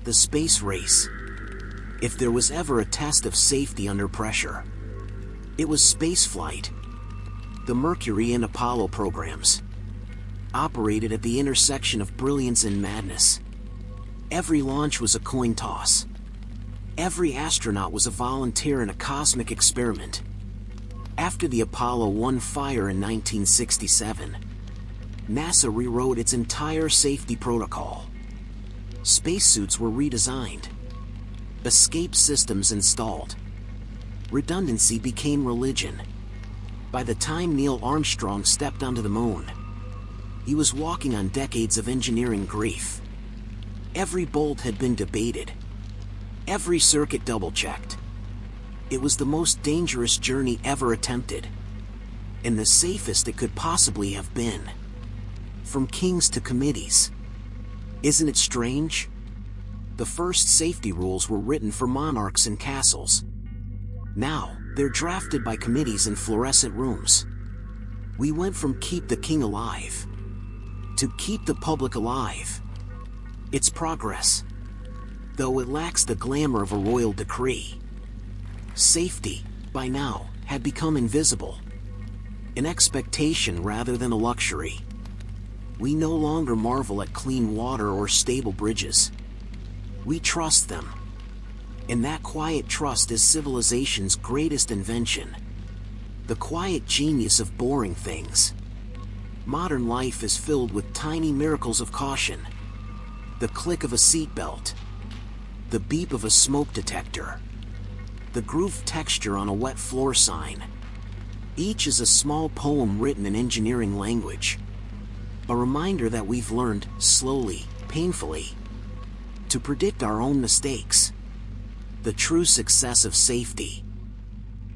The space race. If there was ever a test of safety under pressure, it was spaceflight. The Mercury and Apollo programs operated at the intersection of brilliance and madness. Every launch was a coin toss. Every astronaut was a volunteer in a cosmic experiment. After the Apollo 1 fire in 1967, NASA rewrote its entire safety protocol. Spacesuits were redesigned. Escape systems installed. Redundancy became religion. By the time Neil Armstrong stepped onto the moon, he was walking on decades of engineering grief. Every bolt had been debated. Every circuit double-checked. It was the most dangerous journey ever attempted, and the safest it could possibly have been. From kings to committees. Isn't it strange? The first safety rules were written for monarchs and castles. Now, they're drafted by committees in fluorescent rooms. We went from keep the king alive to keep the public alive. It's progress, though it lacks the glamour of a royal decree. Safety, by now, had become invisible. An expectation rather than a luxury. We no longer marvel at clean water or stable bridges. We trust them. And that quiet trust is civilization's greatest invention. The quiet genius of boring things. Modern life is filled with tiny miracles of caution. The click of a seatbelt. The beep of a smoke detector. The grooved texture on a wet floor sign. Each is a small poem written in engineering language. A reminder that we've learned, slowly, painfully, to predict our own mistakes. The true success of safety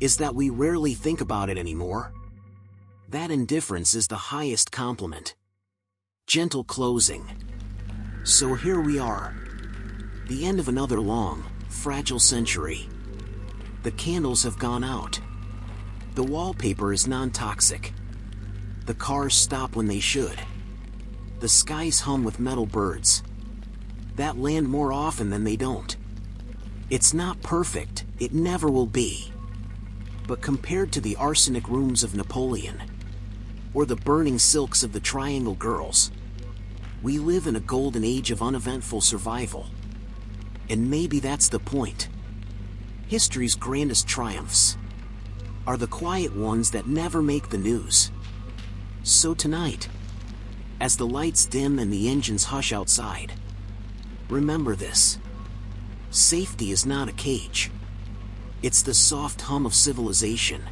is that we rarely think about it anymore. That indifference is the highest compliment. Gentle closing. So here we are. The end of another long, fragile century. The candles have gone out. The wallpaper is non-toxic. The cars stop when they should. The skies hum with metal birds that land more often than they don't. It's not perfect, it never will be. But compared to the arsenic rooms of Napoleon, or the burning silks of the Triangle Girls, we live in a golden age of uneventful survival. And maybe that's the point. History's grandest triumphs are the quiet ones that never make the news. So tonight, as the lights dim and the engines hush outside, remember this. Safety is not a cage. It's the soft hum of civilization,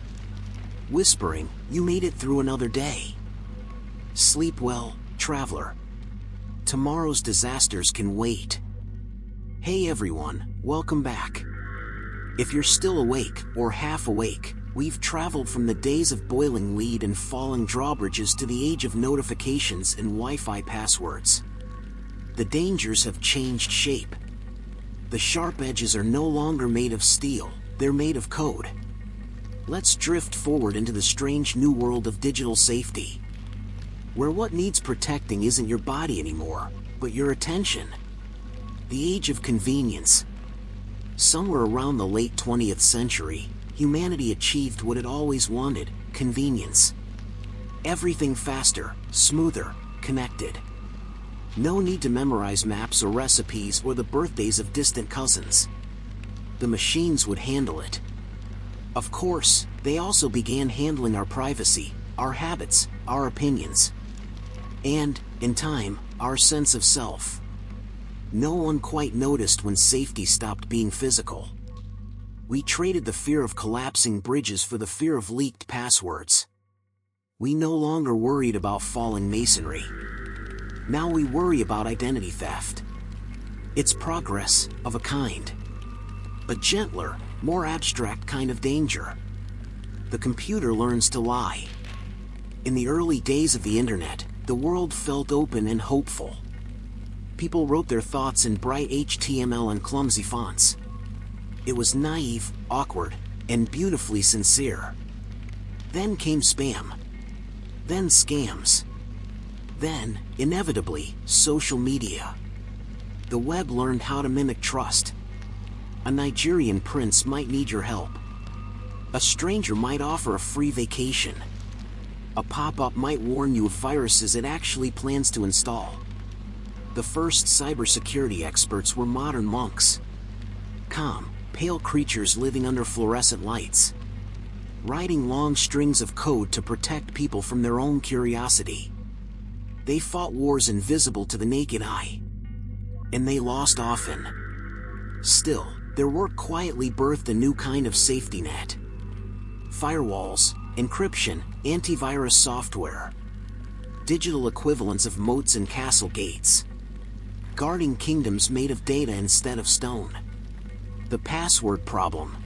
whispering, you made it through another day. Sleep well, traveler. Tomorrow's disasters can wait. Hey everyone, welcome back. If you're still awake, or half awake, we've traveled from the days of boiling lead and falling drawbridges to the age of notifications and Wi-Fi passwords. The dangers have changed shape. The sharp edges are no longer made of steel, they're made of code. Let's drift forward into the strange new world of digital safety, where what needs protecting isn't your body anymore, but your attention. The age of convenience. Somewhere around the late 20th century, humanity achieved what it always wanted: convenience. Everything faster, smoother, connected. No need to memorize maps or recipes or the birthdays of distant cousins. The machines would handle it. Of course, they also began handling our privacy, our habits, our opinions, and, in time, our sense of self. No one quite noticed when safety stopped being physical. We traded the fear of collapsing bridges for the fear of leaked passwords. We no longer worried about falling masonry. Now we worry about identity theft. It's progress, of a kind. A gentler, more abstract kind of danger. The computer learns to lie. In the early days of the internet, the world felt open and hopeful. People wrote their thoughts in bright HTML and clumsy fonts. It was naive, awkward, and beautifully sincere. Then came spam. Then scams. Then, inevitably, social media. The web learned how to mimic trust. A Nigerian prince might need your help. A stranger might offer a free vacation. A pop-up might warn you of viruses it actually plans to install. The first cybersecurity experts were modern monks. Calm, pale creatures living under fluorescent lights, writing long strings of code to protect people from their own curiosity. They fought wars invisible to the naked eye. And they lost often. Still, their work quietly birthed a new kind of safety net. Firewalls, encryption, antivirus software. Digital equivalents of moats and castle gates. Guarding kingdoms made of data instead of stone. The password problem.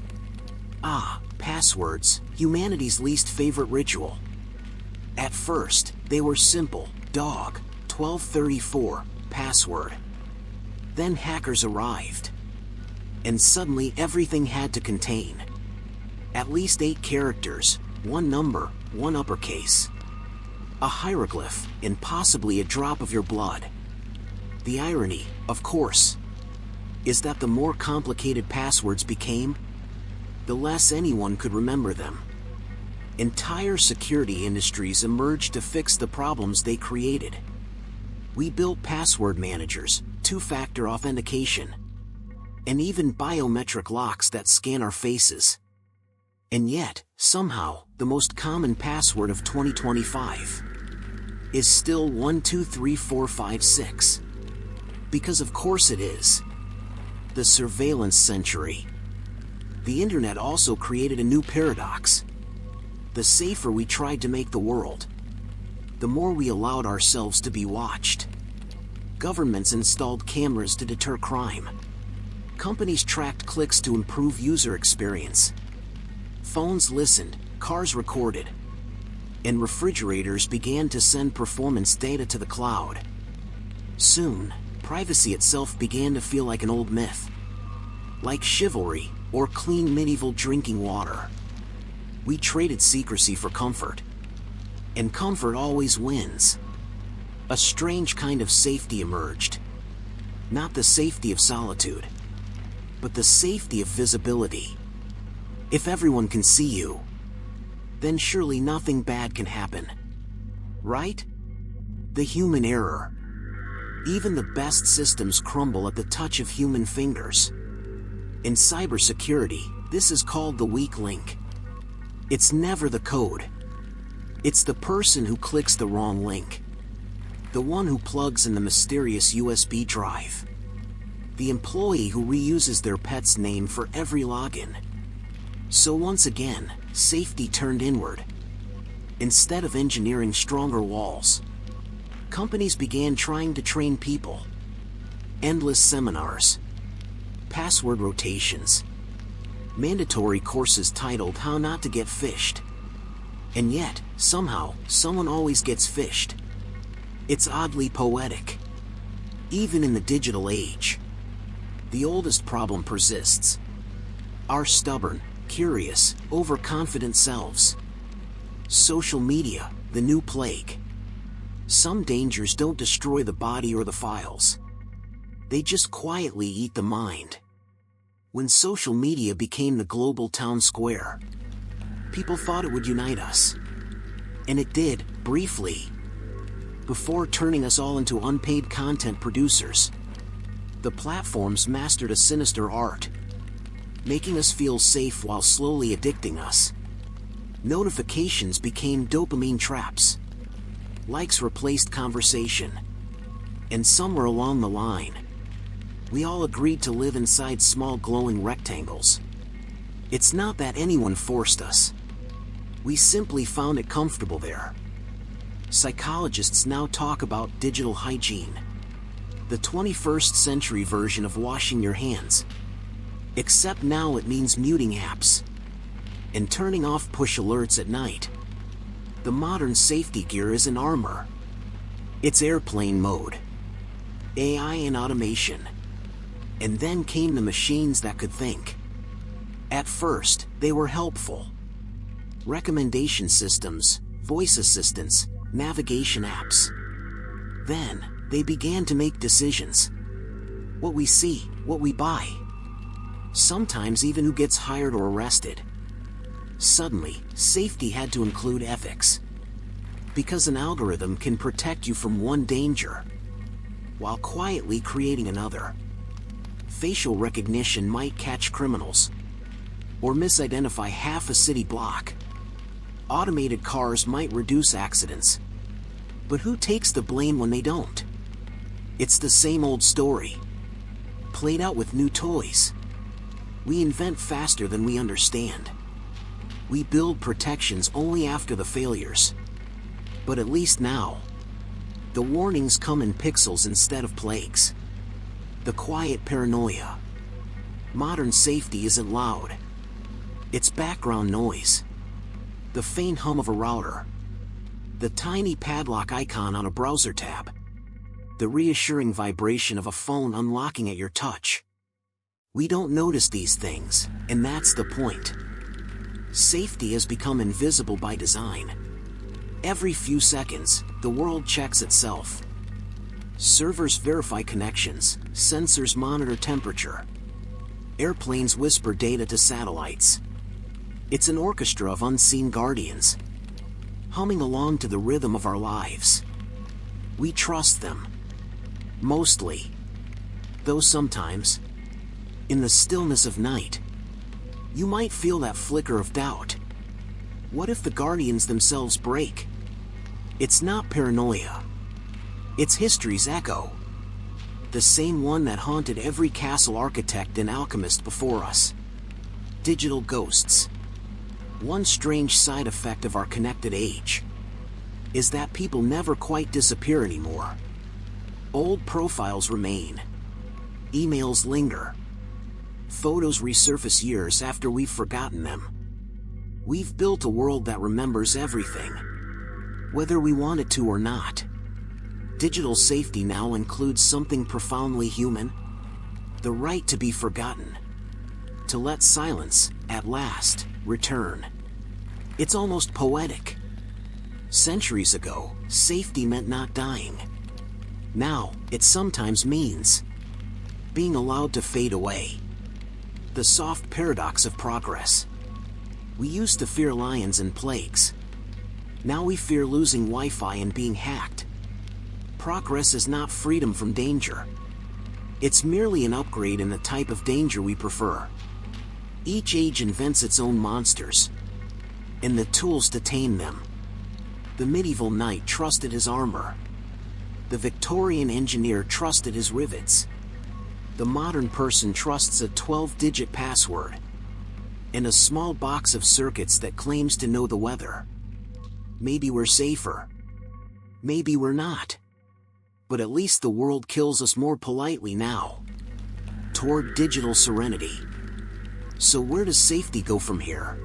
Passwords, humanity's least favorite ritual. At first, they were simple: dog, 1234, password. Then hackers arrived. And suddenly everything had to contain at least 8 characters, 1 number, 1 uppercase. A hieroglyph, and possibly a drop of your blood. The irony, of course, is that the more complicated passwords became, the less anyone could remember them. Entire security industries emerged to fix the problems they created. We built password managers, two-factor authentication, and even biometric locks that scan our faces. And yet, somehow, the most common password of 2025 is still 123456. Because of course it is. The surveillance century. The internet also created a new paradox. The safer we tried to make the world, the more we allowed ourselves to be watched. Governments installed cameras to deter crime. Companies tracked clicks to improve user experience. Phones listened, cars recorded, and refrigerators began to send performance data to the cloud. Soon, privacy itself began to feel like an old myth. Like chivalry, or clean medieval drinking water. We traded secrecy for comfort. And comfort always wins. A strange kind of safety emerged. Not the safety of solitude, but the safety of visibility. If everyone can see you, then surely nothing bad can happen. Right? The human error. Even the best systems crumble at the touch of human fingers. In cybersecurity, this is called the weak link. It's never the code. It's the person who clicks the wrong link. The one who plugs in the mysterious USB drive. The employee who reuses their pet's name for every login. So once again, safety turned inward. Instead of engineering stronger walls, companies began trying to train people. Endless seminars. Password rotations. Mandatory courses titled How Not to Get Phished. And yet, somehow, someone always gets phished. It's oddly poetic. Even in the digital age, the oldest problem persists. Our stubborn, curious, overconfident selves. Social media, the new plague. Some dangers don't destroy the body or the files. They just quietly eat the mind. When social media became the global town square, people thought it would unite us. And it did, briefly. Before turning us all into unpaid content producers, the platforms mastered a sinister art, making us feel safe while slowly addicting us. Notifications became dopamine traps. Likes replaced conversation. And somewhere along the line, we all agreed to live inside small glowing rectangles. It's not that anyone forced us. We simply found it comfortable there. Psychologists now talk about digital hygiene, the 21st century version of washing your hands. Except now it means muting apps and turning off push alerts at night. The modern safety gear isn't armor. It's airplane mode, AI and automation. And then came the machines that could think. At first, they were helpful. Recommendation systems, voice assistants, navigation apps. Then, they began to make decisions. What we see, what we buy. Sometimes even who gets hired or arrested. Suddenly, safety had to include ethics. Because an algorithm can protect you from one danger, while quietly creating another. Facial recognition might catch criminals, or misidentify half a city block. Automated cars might reduce accidents. But who takes the blame when they don't? It's the same old story, played out with new toys. We invent faster than we understand. We build protections only after the failures. But at least now, the warnings come in pixels instead of plagues. The quiet paranoia. Modern safety isn't loud. It's background noise. The faint hum of a router. The tiny padlock icon on a browser tab. The reassuring vibration of a phone unlocking at your touch. We don't notice these things, and that's the point. Safety has become invisible by design. Every few seconds, the world checks itself. Servers verify connections, sensors monitor temperature. Airplanes whisper data to satellites. It's an orchestra of unseen guardians, humming along to the rhythm of our lives. We trust them. Mostly. Though sometimes, in the stillness of night, you might feel that flicker of doubt. What if the guardians themselves break? It's not paranoia. It's history's echo. The same one that haunted every castle architect and alchemist before us. Digital ghosts. One strange side effect of our connected age is that people never quite disappear anymore. Old profiles remain. Emails linger. Photos resurface years after we've forgotten them. We've built a world that remembers everything, whether we want it to or not. Digital safety now includes something profoundly human: the right to be forgotten. To let silence, at last, return. It's almost poetic. Centuries ago, safety meant not dying. Now, it sometimes means being allowed to fade away. The soft paradox of progress. We used to fear lions and plagues. Now we fear losing Wi-Fi and being hacked. Progress is not freedom from danger. It's merely an upgrade in the type of danger we prefer. Each age invents its own monsters, and the tools to tame them. The medieval knight trusted his armor. The Victorian engineer trusted his rivets. The modern person trusts a 12-digit password and a small box of circuits that claims to know the weather. Maybe we're safer. Maybe we're not. But at least the world kills us more politely now. Toward digital serenity. So where does safety go from here?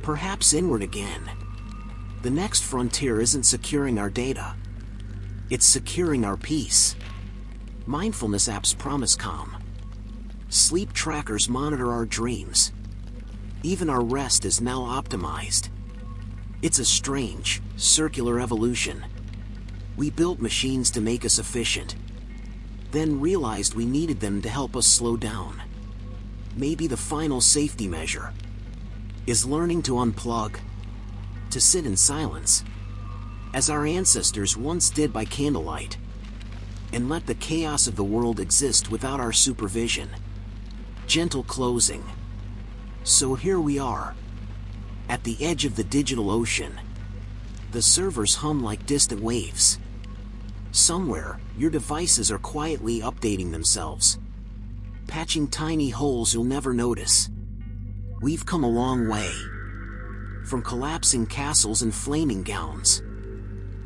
Perhaps inward again. The next frontier isn't securing our data. It's securing our peace. Mindfulness apps promise calm. Sleep trackers monitor our dreams. Even our rest is now optimized. It's a strange, circular evolution. We built machines to make us efficient, then realized we needed them to help us slow down. Maybe the final safety measure is learning to unplug, to sit in silence, as our ancestors once did by candlelight, and let the chaos of the world exist without our supervision. Gentle closing. So here we are, at the edge of the digital ocean. The servers hum like distant waves. Somewhere, your devices are quietly updating themselves, patching tiny holes you'll never notice. We've come a long way. From collapsing castles and flaming gowns,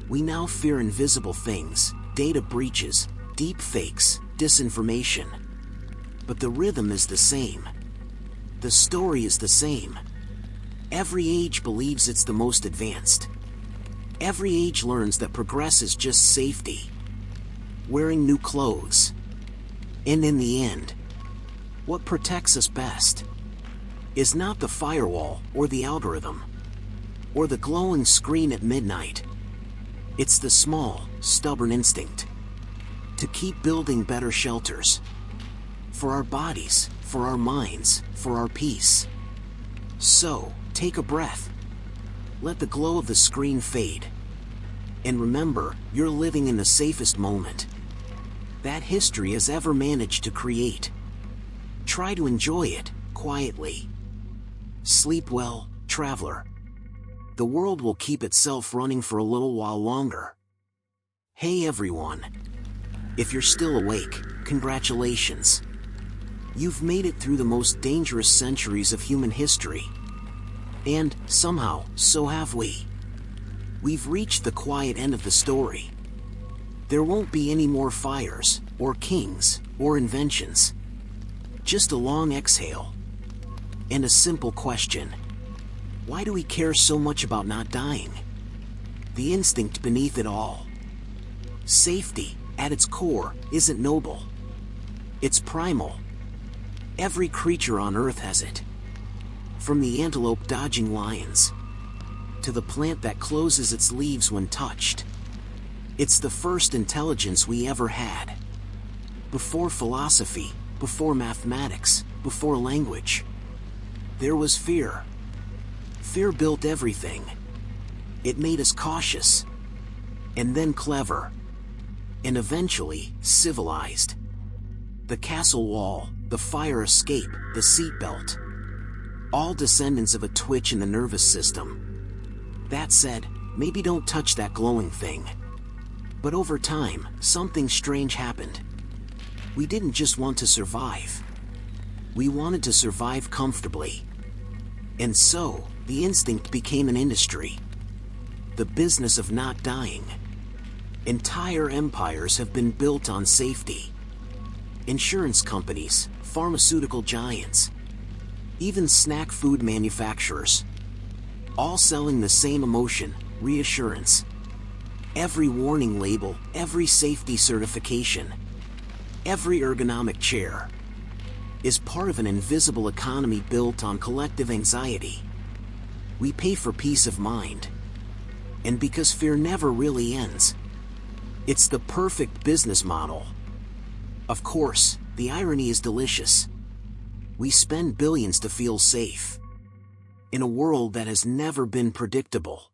we now fear invisible things, data breaches, deep fakes, disinformation. But the rhythm is the same. The story is the same. Every age believes it's the most advanced. Every age learns that progress is just safety, wearing new clothes. And in the end, what protects us best is not the firewall or the algorithm or the glowing screen at midnight. It's the small, stubborn instinct to keep building better shelters for our bodies, for our minds, for our peace. So, take a breath. Let the glow of the screen fade. And remember, you're living in the safest moment that history has ever managed to create. Try to enjoy it quietly. Sleep well, traveler. The world will keep itself running for a little while longer. Hey everyone. If you're still awake, congratulations. You've made it through the most dangerous centuries of human history. And, somehow, so have we. We've reached the quiet end of the story. There won't be any more fires, or kings, or inventions. Just a long exhale. And a simple question. Why do we care so much about not dying? The instinct beneath it all. Safety, at its core, isn't noble. It's primal. Every creature on Earth has it. From the antelope dodging lions, to the plant that closes its leaves when touched. It's the first intelligence we ever had. Before philosophy, before mathematics, before language, there was fear. Fear built everything. It made us cautious, and then clever, and eventually civilized. The castle wall, the fire escape, the seatbelt, all descendants of a twitch in the nervous system. That said, maybe don't touch that glowing thing. But over time, something strange happened. We didn't just want to survive. We wanted to survive comfortably. And so, the instinct became an industry. The business of not dying. Entire empires have been built on safety. Insurance companies, pharmaceutical giants, even snack food manufacturers, all selling the same emotion, reassurance. Every warning label, every safety certification, every ergonomic chair is part of an invisible economy built on collective anxiety. We pay for peace of mind. And because fear never really ends, it's the perfect business model. Of course, the irony is delicious. We spend billions to feel safe. In a world that has never been predictable.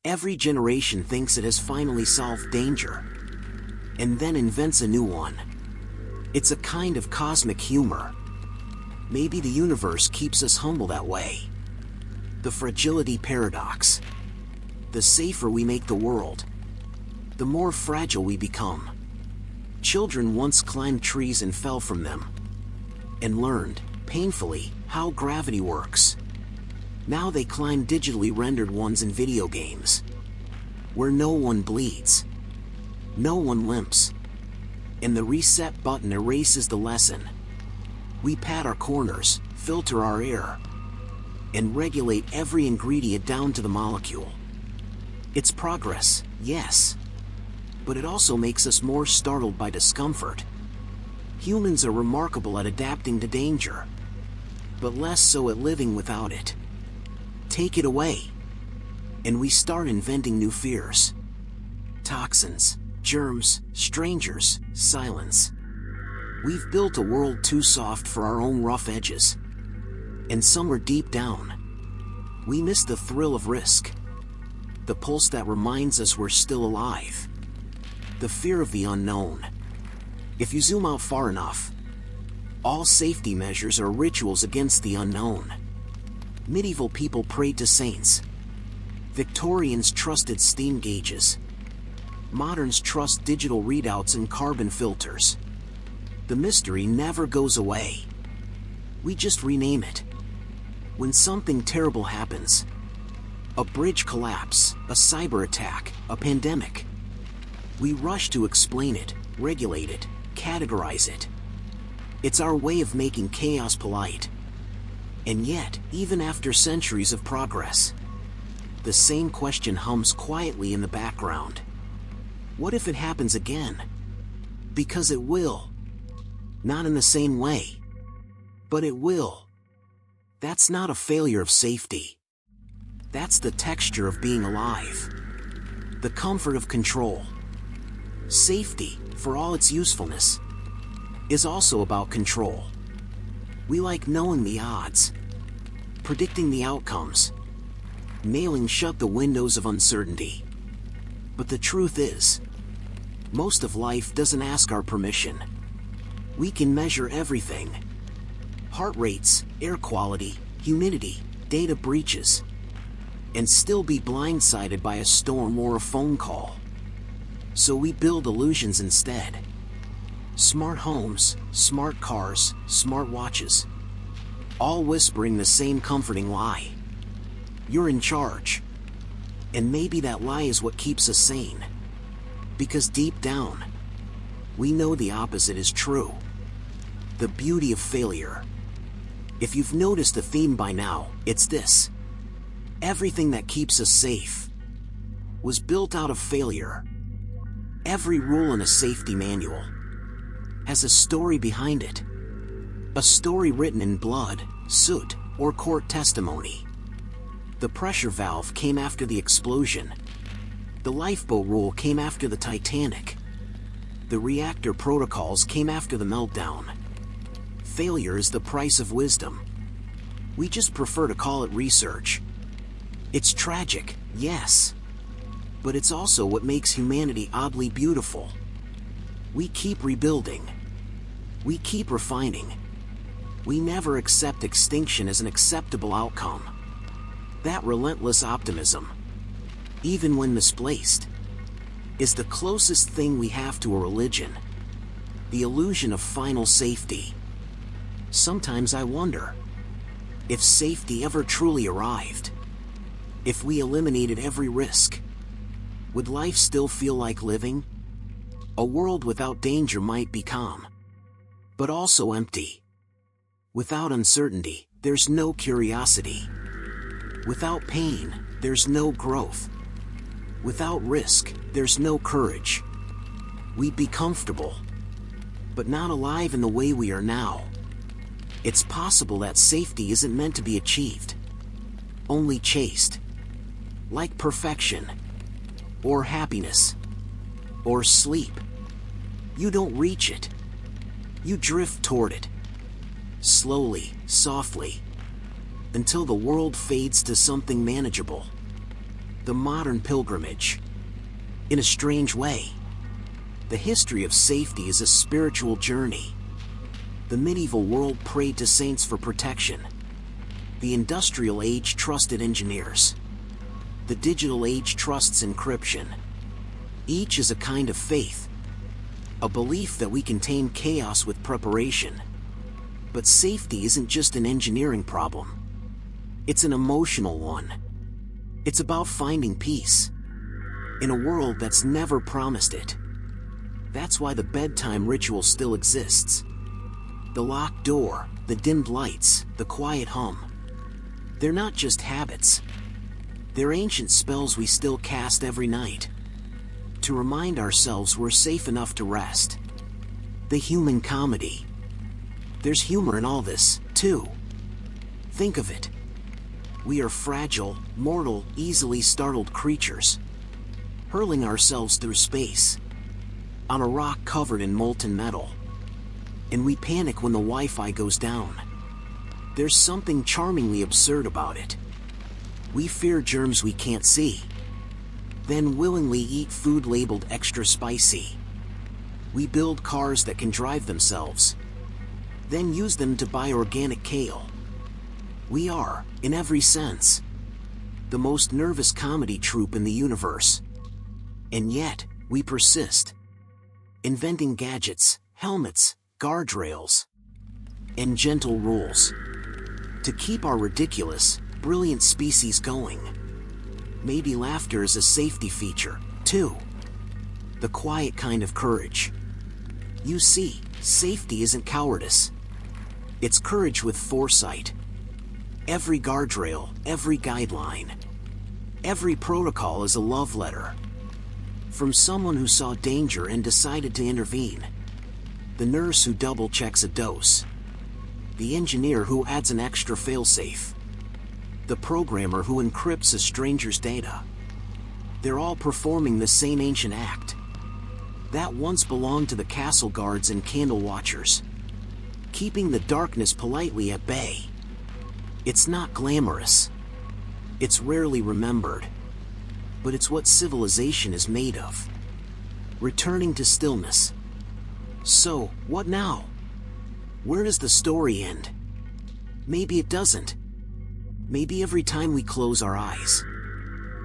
Every generation thinks it has finally solved danger, and then invents a new one. It's a kind of cosmic humor. Maybe the universe keeps us humble that way. The fragility paradox. The safer we make the world, the more fragile we become. Children once climbed trees and fell from them, and learned, painfully, how gravity works. Now they climb digitally rendered ones in video games, where no one bleeds, no one limps, and the reset button erases the lesson. We pad our corners, filter our air, and regulate every ingredient down to the molecule. It's progress, yes, but it also makes us more startled by discomfort. Humans are remarkable at adapting to danger, but less so at living without it. Take it away, and we start inventing new fears. Toxins, germs, strangers, silence. We've built a world too soft for our own rough edges. And somewhere deep down, we miss the thrill of risk. The pulse that reminds us we're still alive. The fear of the unknown. If you zoom out far enough, all safety measures are rituals against the unknown. Medieval people prayed to saints. Victorians trusted steam gauges. Moderns trust digital readouts and carbon filters. The mystery never goes away. We just rename it. When something terrible happens, a bridge collapse, a cyber attack, a pandemic, we rush to explain it, regulate it, categorize it. It's our way of making chaos polite. And yet, even after centuries of progress, the same question hums quietly in the background. What if it happens again? Because it will. Not in the same way. But it will. That's not a failure of safety. That's the texture of being alive. The comfort of control. Safety, for all its usefulness, is also about control. We like knowing the odds, predicting the outcomes, nailing shut the windows of uncertainty. But the truth is, most of life doesn't ask our permission. We can measure everything. Heart rates, air quality, humidity, data breaches, and still be blindsided by a storm or a phone call. So we build illusions instead. Smart homes, smart cars, smart watches, all whispering the same comforting lie. You're in charge. And maybe that lie is what keeps us sane. Because deep down, we know the opposite is true. The beauty of failure. If you've noticed a theme by now, it's this. Everything that keeps us safe was built out of failure. Every rule in a safety manual has a story behind it. A story written in blood, soot, or court testimony. The pressure valve came after the explosion. The lifeboat rule came after the Titanic. The reactor protocols came after the meltdown. Failure is the price of wisdom. We just prefer to call it research. It's tragic, yes. But it's also what makes humanity oddly beautiful. We keep rebuilding. We keep refining. We never accept extinction as an acceptable outcome. That relentless optimism, even when misplaced, is the closest thing we have to a religion. The illusion of final safety. Sometimes I wonder if safety ever truly arrived. If we eliminated every risk, would life still feel like living? A world without danger might be calm, but also empty. Without uncertainty, there's no curiosity. Without pain, there's no growth. Without risk, there's no courage. We'd be comfortable, but not alive in the way we are now. It's possible that safety isn't meant to be achieved, only chased. Like perfection, or happiness, or sleep. You don't reach it. You drift toward it. Slowly, softly, until the world fades to something manageable. The modern pilgrimage. In a strange way, the history of safety is a spiritual journey. The medieval world prayed to saints for protection. The industrial age trusted engineers. The digital age trusts encryption. Each is a kind of faith, a belief that we can tame chaos with preparation. But safety isn't just an engineering problem. It's an emotional one. It's about finding peace in a world that's never promised it. That's why the bedtime ritual still exists. The locked door, the dimmed lights, the quiet hum. They're not just habits. They're ancient spells we still cast every night, to remind ourselves we're safe enough to rest. The human comedy. There's humor in all this, too. Think of it. We are fragile, mortal, easily startled creatures, hurling ourselves through space, on a rock covered in molten metal. And we panic when the Wi-Fi goes down. There's something charmingly absurd about it. We fear germs we can't see, then willingly eat food labeled extra spicy. We build cars that can drive themselves, then use them to buy organic kale. We are, in every sense, the most nervous comedy troupe in the universe. And yet, we persist, inventing gadgets, helmets, guardrails, and gentle rules to keep our ridiculous, brilliant species going. Maybe laughter is a safety feature, too. The quiet kind of courage. You see, safety isn't cowardice. It's courage with foresight. Every guardrail, every guideline, Every protocol is a love letter. From someone who saw danger and decided to intervene. The nurse who double-checks a dose. The engineer who adds an extra failsafe. The programmer who encrypts a stranger's data. They're all performing the same ancient act that once belonged to the castle guards and candle watchers, keeping the darkness politely at bay. It's not glamorous. It's rarely remembered. But it's what civilization is made of. Returning to stillness. So, what now? Where does the story end? Maybe it doesn't. Maybe every time we close our eyes,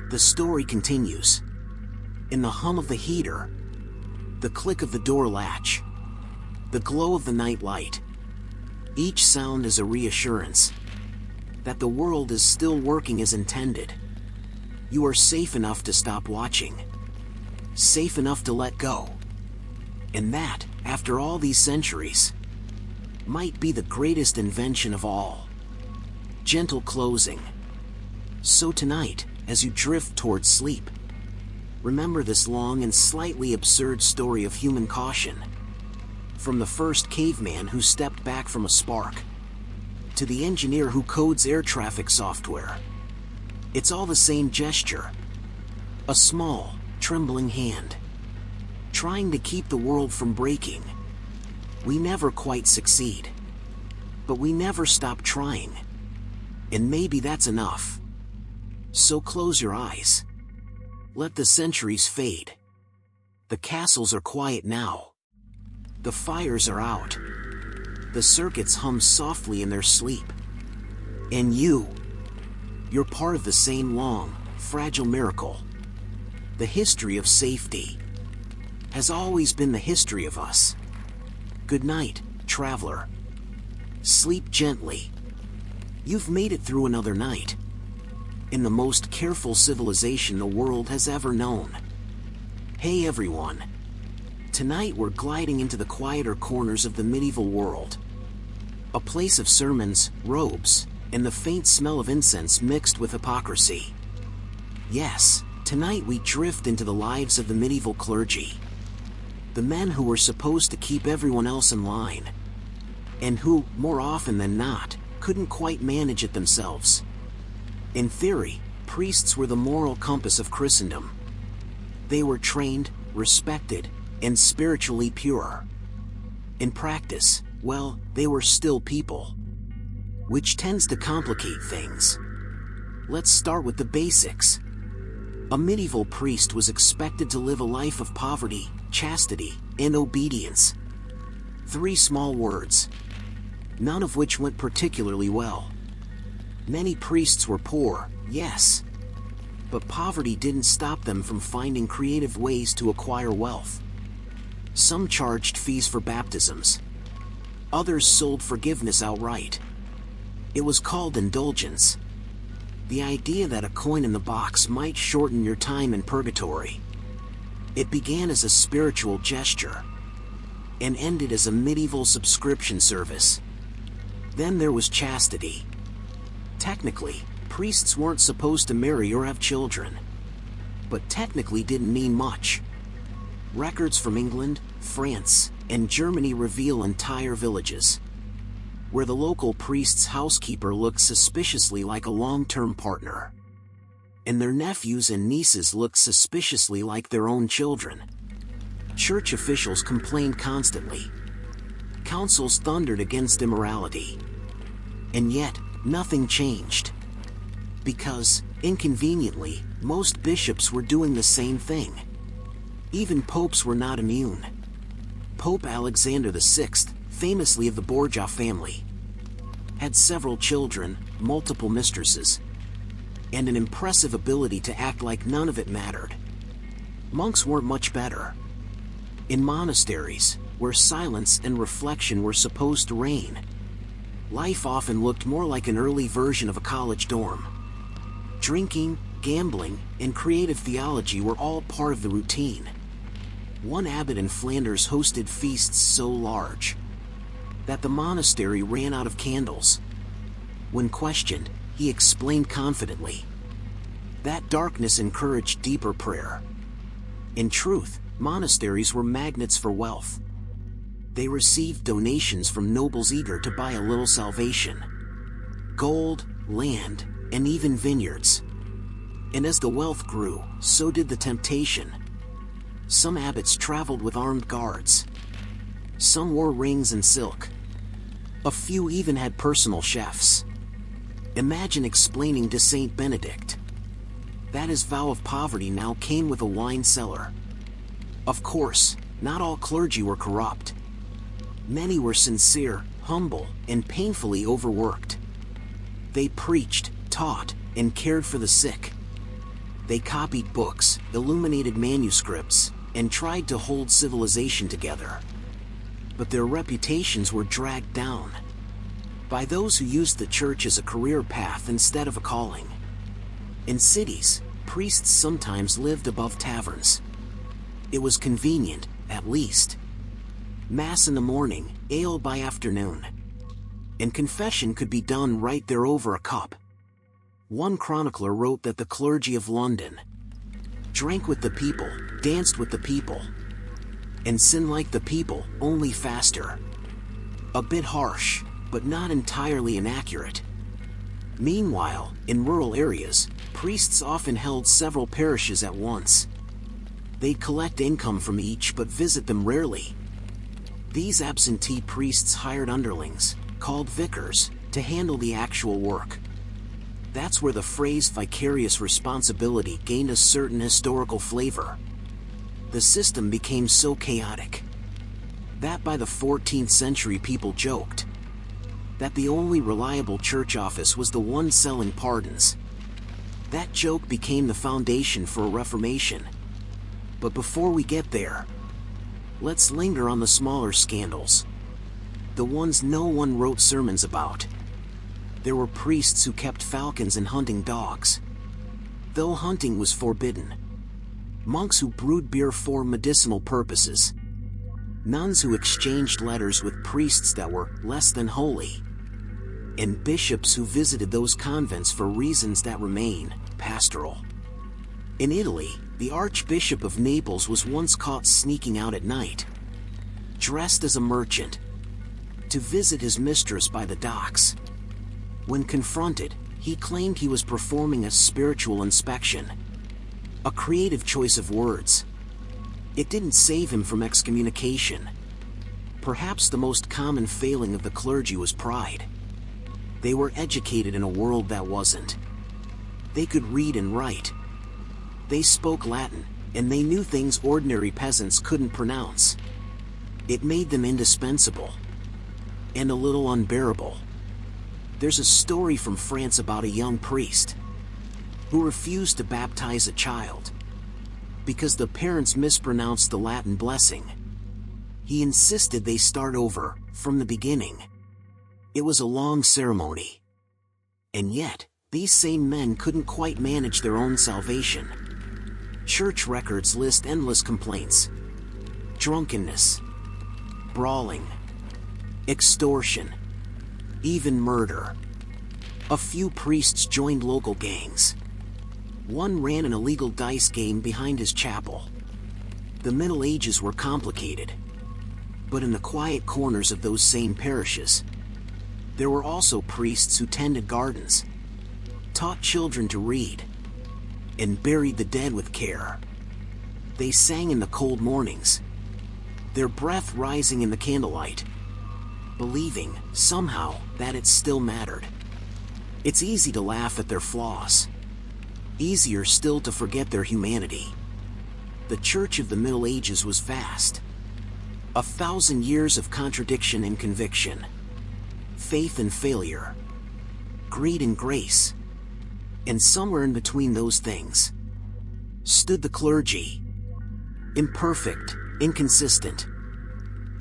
the story continues. In the hum of the heater, the click of the door latch, the glow of the night light. Each sound is a reassurance that the world is still working as intended. You are safe enough to stop watching. Safe enough to let go. And that, after all these centuries, might be the greatest invention of all. Gentle closing. So tonight, as you drift towards sleep, remember this long and slightly absurd story of human caution. From the first caveman who stepped back from a spark, to the engineer who codes air traffic software. It's all the same gesture. A small, trembling hand, trying to keep the world from breaking. We never quite succeed, but we never stop trying. And maybe that's enough. So close your eyes. Let the centuries fade. The castles are quiet now. The fires are out. The circuits hum softly in their sleep. And you're part of the same long, fragile miracle. The history of safety has always been the history of us. Good night, traveler. Sleep gently. You've made it through another night. In the most careful civilization the world has ever known. Hey everyone. Tonight we're gliding into the quieter corners of the medieval world. A place of sermons, robes, and the faint smell of incense mixed with hypocrisy. Yes, tonight we drift into the lives of the medieval clergy. The men who were supposed to keep everyone else in line. And who, more often than not, couldn't quite manage it themselves. In theory, priests were the moral compass of Christendom. They were trained, respected, and spiritually pure. In practice, well, they were still people. Which tends to complicate things. Let's start with the basics. A medieval priest was expected to live a life of poverty, chastity, and obedience. 3 small words. None of which went particularly well. Many priests were poor, yes. But poverty didn't stop them from finding creative ways to acquire wealth. Some charged fees for baptisms. Others sold forgiveness outright. It was called indulgence. The idea that a coin in the box might shorten your time in purgatory. It began as a spiritual gesture and ended as a medieval subscription service. Then there was chastity. Technically, priests weren't supposed to marry or have children. But technically didn't mean much. Records from England, France, and Germany reveal entire villages where the local priest's housekeeper looked suspiciously like a long-term partner. And their nephews and nieces looked suspiciously like their own children. Church officials complained constantly. Councils thundered against immorality. And yet, nothing changed. Because, inconveniently, most bishops were doing the same thing. Even popes were not immune. Pope Alexander VI, famously of the Borgia family, had several children, multiple mistresses, and an impressive ability to act like none of it mattered. Monks weren't much better. In monasteries, where silence and reflection were supposed to reign, life often looked more like an early version of a college dorm. Drinking, gambling, and creative theology were all part of the routine. One abbot in Flanders hosted feasts so large that the monastery ran out of candles. When questioned, he explained confidently, That darkness encouraged deeper prayer. In truth, monasteries were magnets for wealth. They received donations from nobles eager to buy a little salvation. Gold, land, and even vineyards. And as the wealth grew, so did the temptation. Some abbots traveled with armed guards. Some wore rings and silk. A few even had personal chefs. Imagine explaining to Saint Benedict that his vow of poverty now came with a wine cellar. Of course, not all clergy were corrupt. Many were sincere, humble, and painfully overworked. They preached, taught, and cared for the sick. They copied books, illuminated manuscripts, and tried to hold civilization together. But their reputations were dragged down by those who used the church as a career path instead of a calling. In cities, priests sometimes lived above taverns. It was convenient, at least. Mass in the morning, ale by afternoon. And confession could be done right there over a cup. One chronicler wrote that the clergy of London drank with the people, danced with the people, and sinned like the people, only faster. A bit harsh, but not entirely inaccurate. Meanwhile, in rural areas, priests often held several parishes at once. They'd collect income from each but visit them rarely. These absentee priests hired underlings, called vicars, to handle the actual work. That's where the phrase vicarious responsibility gained a certain historical flavor. The system became so chaotic that by the 14th century people joked that the only reliable church office was the one selling pardons. That joke became the foundation for a reformation. But before we get there, let's linger on the smaller scandals. The ones no one wrote sermons about. There were priests who kept falcons and hunting dogs, though hunting was forbidden. Monks who brewed beer for medicinal purposes. Nuns who exchanged letters with priests that were less than holy. And bishops who visited those convents for reasons that remain pastoral. In Italy, the Archbishop of Naples was once caught sneaking out at night, dressed as a merchant, to visit his mistress by the docks. When confronted, he claimed he was performing a spiritual inspection. A creative choice of words. It didn't save him from excommunication. Perhaps the most common failing of the clergy was pride. They were educated in a world that wasn't. They could read and write. They spoke Latin, and they knew things ordinary peasants couldn't pronounce. It made them indispensable. And a little unbearable. There's a story from France about a young priest who refused to baptize a child because the parents mispronounced the Latin blessing. He insisted they start over, from the beginning. It was a long ceremony. And yet, these same men couldn't quite manage their own salvation. Church records list endless complaints. Drunkenness, brawling, extortion, even murder. A few priests joined local gangs. One ran an illegal dice game behind his chapel. The Middle Ages were complicated. But in the quiet corners of those same parishes, there were also priests who tended gardens, taught children to read, and buried the dead with care. They sang in the cold mornings, their breath rising in the candlelight, believing, somehow, that it still mattered. It's easy to laugh at their flaws. Easier still to forget their humanity. The Church of the Middle Ages was vast. 1,000 years of contradiction and conviction. Faith and failure. Greed and grace. And somewhere in between those things stood the clergy. Imperfect, inconsistent,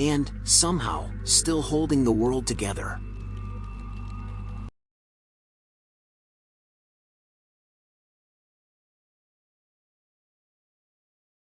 and, somehow, still holding the world together.